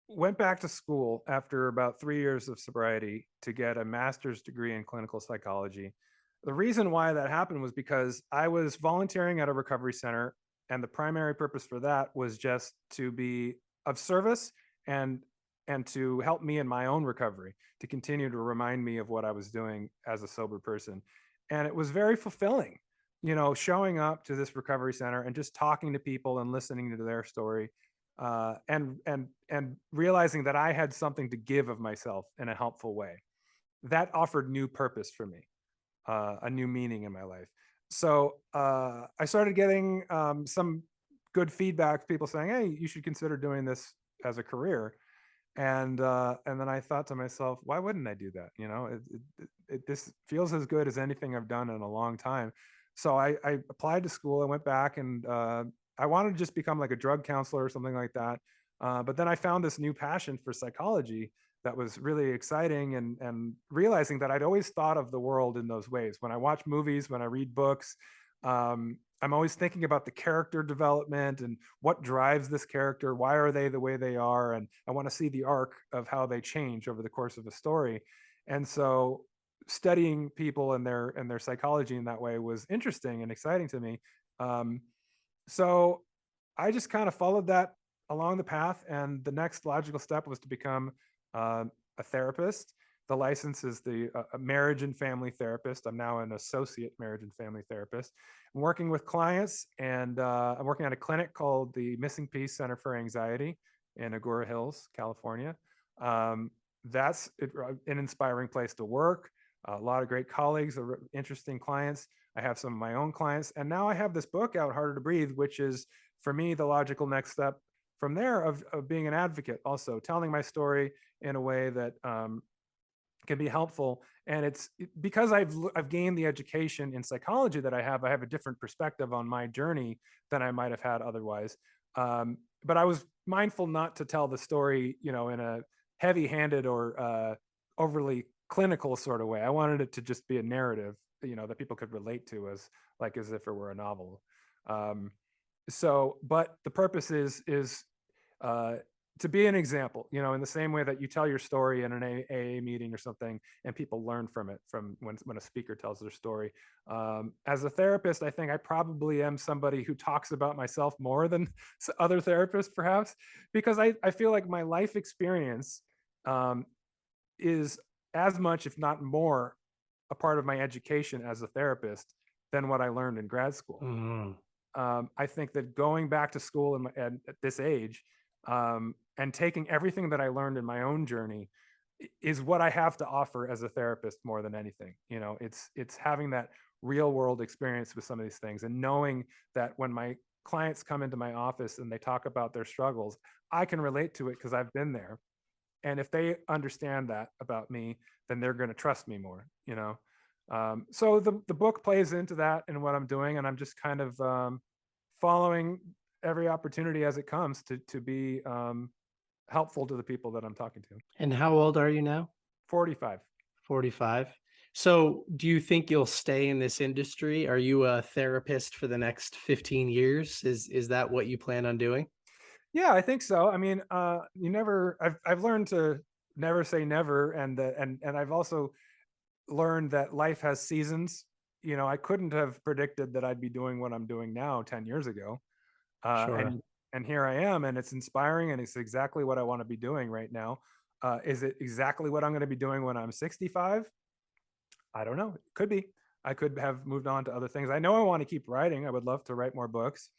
went back to school after about 3 years of sobriety to get a master's degree in clinical psychology. The reason why that happened was because I was volunteering at a recovery center, and the primary purpose for that was just to be of service and to help me in my own recovery, to continue to remind me of what I was doing as a sober person. And it was very fulfilling, showing up to this recovery center and just talking to people and listening to their story, and realizing that I had something to give of myself in a helpful way. That offered new purpose for me, a new meaning in my life. So I started getting some good feedback, people saying, "Hey, you should consider doing this as a career." And then I thought to myself, why wouldn't I do that? This feels as good as anything I've done in a long time. So I applied to school. I went back, and I wanted to just become like a drug counselor or something like that. But then I found this new passion for psychology that was really exciting, and realizing that I'd always thought of the world in those ways. When I watch movies, when I read books, I'm always thinking about the character development and what drives this character. Why are they the way they are? And I want to see the arc of how they change over the course of a story. And so studying people and their psychology in that way was interesting and exciting to me. Um, so I just kind of followed that along the path, and the next logical step was to become a therapist. The license is the a marriage and family therapist. I'm now an associate marriage and family therapist. I'm working with clients, and I'm working at a clinic called the Missing Piece Center for Anxiety in Agoura Hills, California. That's an inspiring place to work. A lot of great colleagues, interesting clients. I have some of my own clients, and now I have this book out, Harder to Breathe, which is for me the logical next step from there of being an advocate, also telling my story in a way that can be helpful. And it's because I've gained the education in psychology that I have a different perspective on my journey than I might have had otherwise. But I was mindful not to tell the story, in a heavy-handed or overly clinical sort of way. I wanted it to just be a narrative, that people could relate to, as if it were a novel. But the purpose is uh, to be an example, in the same way that you tell your story in an AA meeting or something, and people learn from it, from when a speaker tells their story. As a therapist, I think I probably am somebody who talks about myself more than other therapists, perhaps, because I feel like my life experience is as much, if not more, a part of my education as a therapist than what I learned in grad school. Mhm. I think that going back to school at this age, and taking everything that I learned in my own journey is what I have to offer as a therapist more than anything. It's having that real world experience with some of these things, and knowing that when my clients come into my office and they talk about their struggles, I can relate to it because I've been there. And if they understand that about me, then they're going to trust me more. So the book plays into that and what I'm doing, and I'm just kind of following every opportunity as it comes to be helpful to the people that I'm talking to. And how old are you now? 45. 45. So do you think you'll stay in this industry? Are you a therapist for the next 15 years? Is that what you plan on doing? Yeah, I think so. I mean, I've learned to never say never, and I've also learned that life has seasons. I couldn't have predicted that I'd be doing what I'm doing now 10 years ago. uh, Sure. and and here I am, and it's inspiring, and it's exactly what I want to be doing right now. Is it exactly what I'm going to be doing when I'm 65? I don't know. It could be. I could have moved on to other things. I know I want to keep writing. I would love to write more books.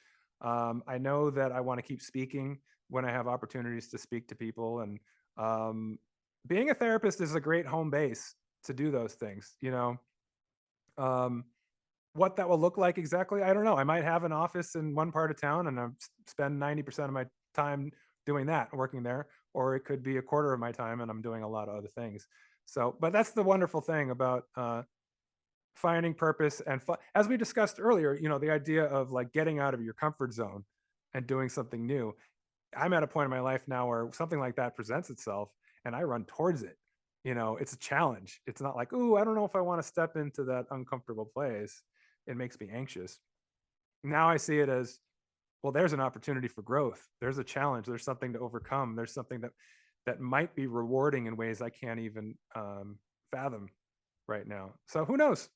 I know that I want to keep speaking when I have opportunities to speak to people. And um, being a therapist is a great home base to do those things. Um, what that will look like exactly, I don't know. I might have an office in one part of town and I spend 90% of my time doing that, working there, or it could be a quarter of my time and I'm doing a lot of other things. So, but that's the wonderful thing about finding purpose and as we discussed earlier, the idea of like getting out of your comfort zone and doing something new. I'm at a point in my life now where something like that presents itself and I run towards it. It's a challenge. It's not like, "Ooh, I don't know if I want to step into that uncomfortable place." It makes me anxious. Now I see it as, well, there's an opportunity for growth. There's a challenge. There's something to overcome. There's something that might be rewarding in ways I can't even fathom right now. So who knows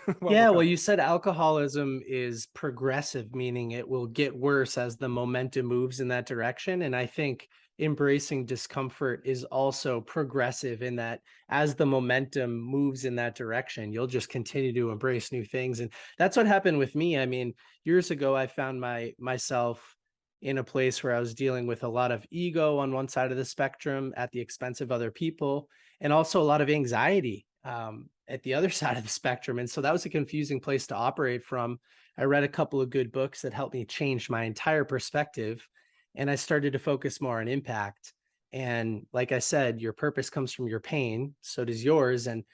what will Yeah, well, come? you said alcoholism is progressive, meaning it will get worse as the momentum moves in that direction. And I think embracing discomfort is also progressive in that as the momentum moves in that direction, you'll just continue to embrace new things. And that's what happened with me. I mean, years ago, I found myself in a place where I was dealing with a lot of ego on one side of the spectrum at the expense of other people, and also a lot of anxiety at the other side of the spectrum. And so that was a confusing place to operate from. I read a couple of good books that helped me change my entire perspective. And I started to focus more on impact. And like I said, your purpose comes from your pain. So does yours. And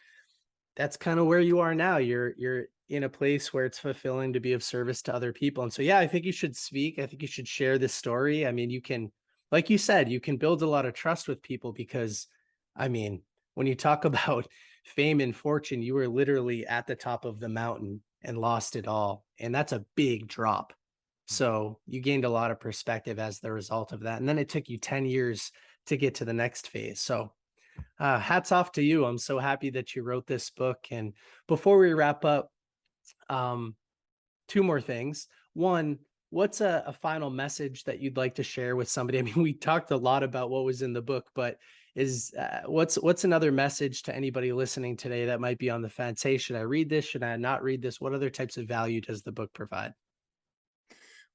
that's kind of where you are now. You're in a place where it's fulfilling to be of service to other people. And so yeah, I think you should speak. I think you should share this story. I mean, you can, like you said, you can build a lot of trust with people because I mean, when you talk about fame and fortune, you were literally at the top of the mountain and lost it all. And that's a big drop. So you gained a lot of perspective as the result of that. And then it took you 10 years to get to the next phase. So hats off to you. I'm so happy that you wrote this book. And before we wrap up, um, two more things. One, what's a final message that you'd like to share with somebody? I mean, we talked a lot about what was in the book, but what's another message to anybody listening today that might be on the fence? Hey, should I read this? Should I not read this? What other types of value does the book provide?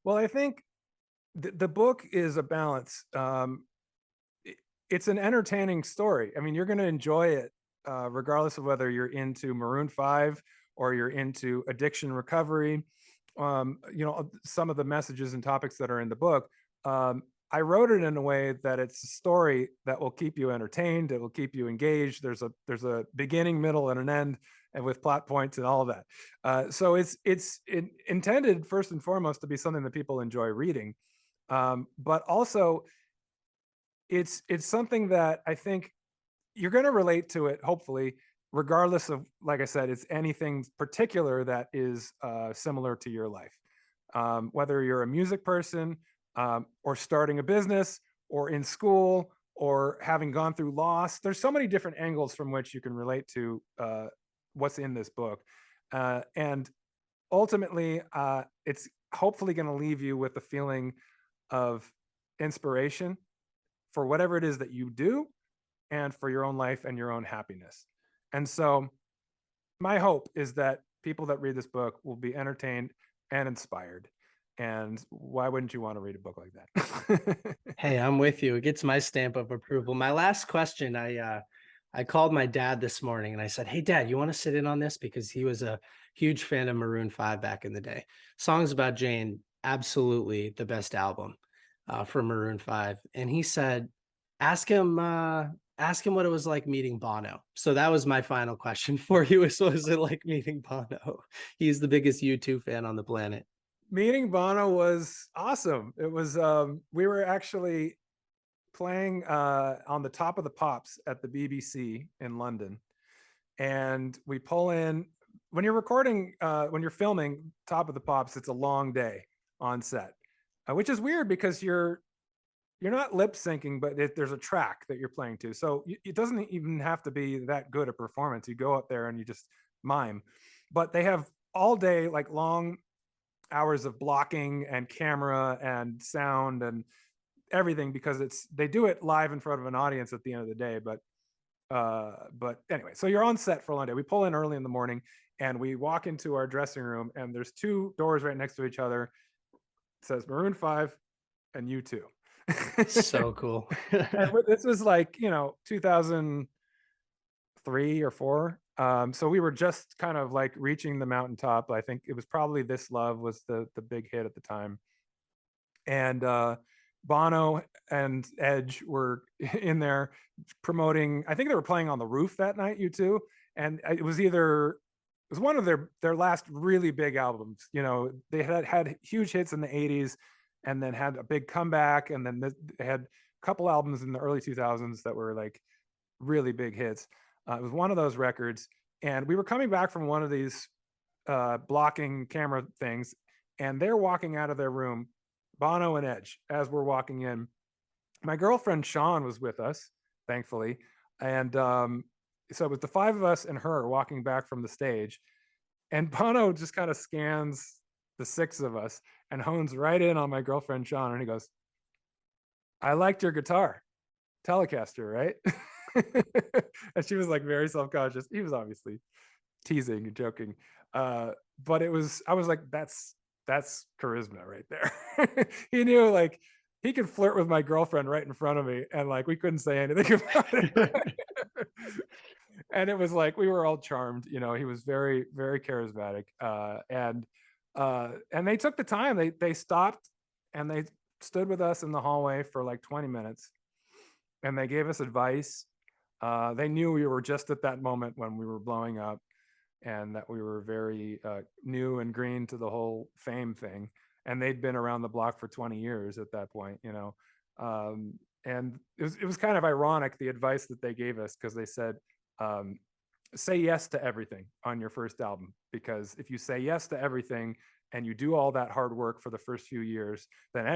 Well, I think the book is a balance. It's an entertaining story. I mean, you're going to enjoy it regardless of whether you're into Maroon 5 or you're into addiction recovery. Some of the messages and topics that are in the book. I wrote it in a way that it's a story that will keep you entertained. It will keep you engaged. There's a beginning, middle, and an end, and with plot points and all of that. So it's intended first and foremost to be something that people enjoy reading, but also it's something that I think you're going to relate to it, hopefully, regardless of, like I said, it's anything particular that is similar to your life. Whether you're a music person, or starting a business, or in school, or having gone through loss, there's so many different angles from which you can relate to what's in this book. And ultimately, it's hopefully going to leave you with a feeling of inspiration for whatever it is that you do and for your own life and your own happiness. And so my hope is that people that read this book will be entertained and inspired. And why wouldn't you want to read a book like that? Hey, I'm with you. It gets my stamp of approval. My last question, I called my dad this morning and I said, "Hey dad, you want to sit in on this?" Because he was a huge fan of Maroon 5 back in the day. Songs About Jane, absolutely the best album from Maroon 5. And he said, ask him what it was like meeting Bono. So that was my final question for you. Was it like meeting Bono? He's the biggest U2 fan on the planet. Meeting Bono was awesome. It was we were actually playing on the Top of the Pops at the BBC in London. And we pull in when you're recording, when you're filming Top of the Pops, it's a long day on set, which is weird because you're not lip syncing, but there's a track that you're playing to. So it doesn't even have to be that good a performance. You go up there and you just mime. But they have all day, like long hours of blocking and camera and sound and everything because they do it live in front of an audience at the end of the day. But anyway, so you're on set for a long day. We pull in early in the morning And we walk into our dressing room, and there's two doors right next to each other. It says Maroon 5 and U2. So cool. And this was like, 2003 or four. So we were just kind of like reaching the mountaintop. I think it was probably This Love was the big hit at the time. And Bono and Edge were in there promoting. I think they were playing on the roof that night, U2, and it was one of their last really big albums. They had huge hits in the 80s, and then had a big comeback, and then they had a couple albums in the early 2000s that were like really big hits. It was one of those records, and we were coming back from one of these blocking camera things, and they're walking out of their room, Bono and Edge, as we're walking in. My girlfriend Sean was with us, thankfully, and so it was the five of us and her walking back from the stage, and Bono just kind of scans the six of us and hones right in on my girlfriend Sean, and he goes, "I liked your guitar, Telecaster, right?" And she was like very self-conscious. He was obviously teasing and joking, but I was like, that's charisma right there. He knew, like, he could flirt with my girlfriend right in front of me, and like we couldn't say anything about it. And it was like we were all charmed. He was very, very charismatic, and they took the time. They stopped and they stood with us in the hallway for like 20 minutes, and they gave us advice. They knew we were just at that moment when we were blowing up, and that we were very new and green to the whole fame thing. And they'd been around the block for 20 years at that point, and it was kind of ironic, the advice that they gave us, because they said, say yes to everything on your first album, because if you say yes to everything and you do all that hard work for the first few years, then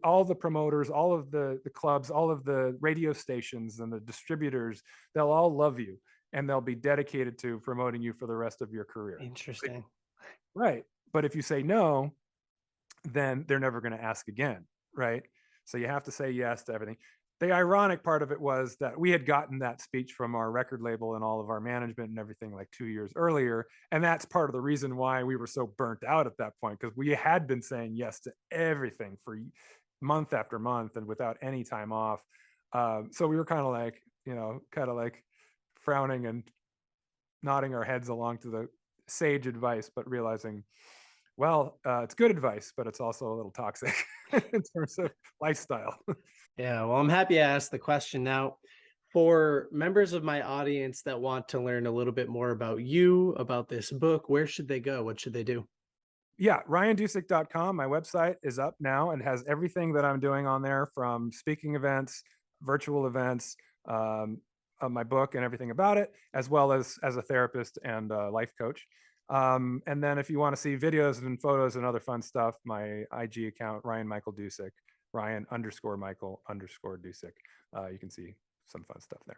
all the promoters, all of the clubs, all of the radio stations and the distributors, they'll all love you, and they'll be dedicated to promoting you for the rest of your career. Interesting. Right. But if you say no, then they're never going to ask again. Right. So you have to say yes to everything. The ironic part of it was that we had gotten that speech from our record label and all of our management and everything like 2 years earlier. And that's part of the reason why we were so burnt out at that point, because we had been saying yes to everything for month after month and without any time off. So we were kind of like frowning and nodding our heads along to the sage advice, but realizing, well, it's good advice, but it's also a little toxic in terms of lifestyle. Yeah, well, I'm happy I asked the question. Now, for members of my audience that want to learn a little bit more about you, about this book, where should they go? What should they do? Yeah, ryandusick.com. My website is up now and has everything that I'm doing on there, from speaking events, virtual events, my book and everything about it, as well as a therapist and a life coach. And then if you want to see videos and photos and other fun stuff, my IG account, Ryan Michael Dusick, Ryan _Michael _Dusick. You can see some fun stuff there.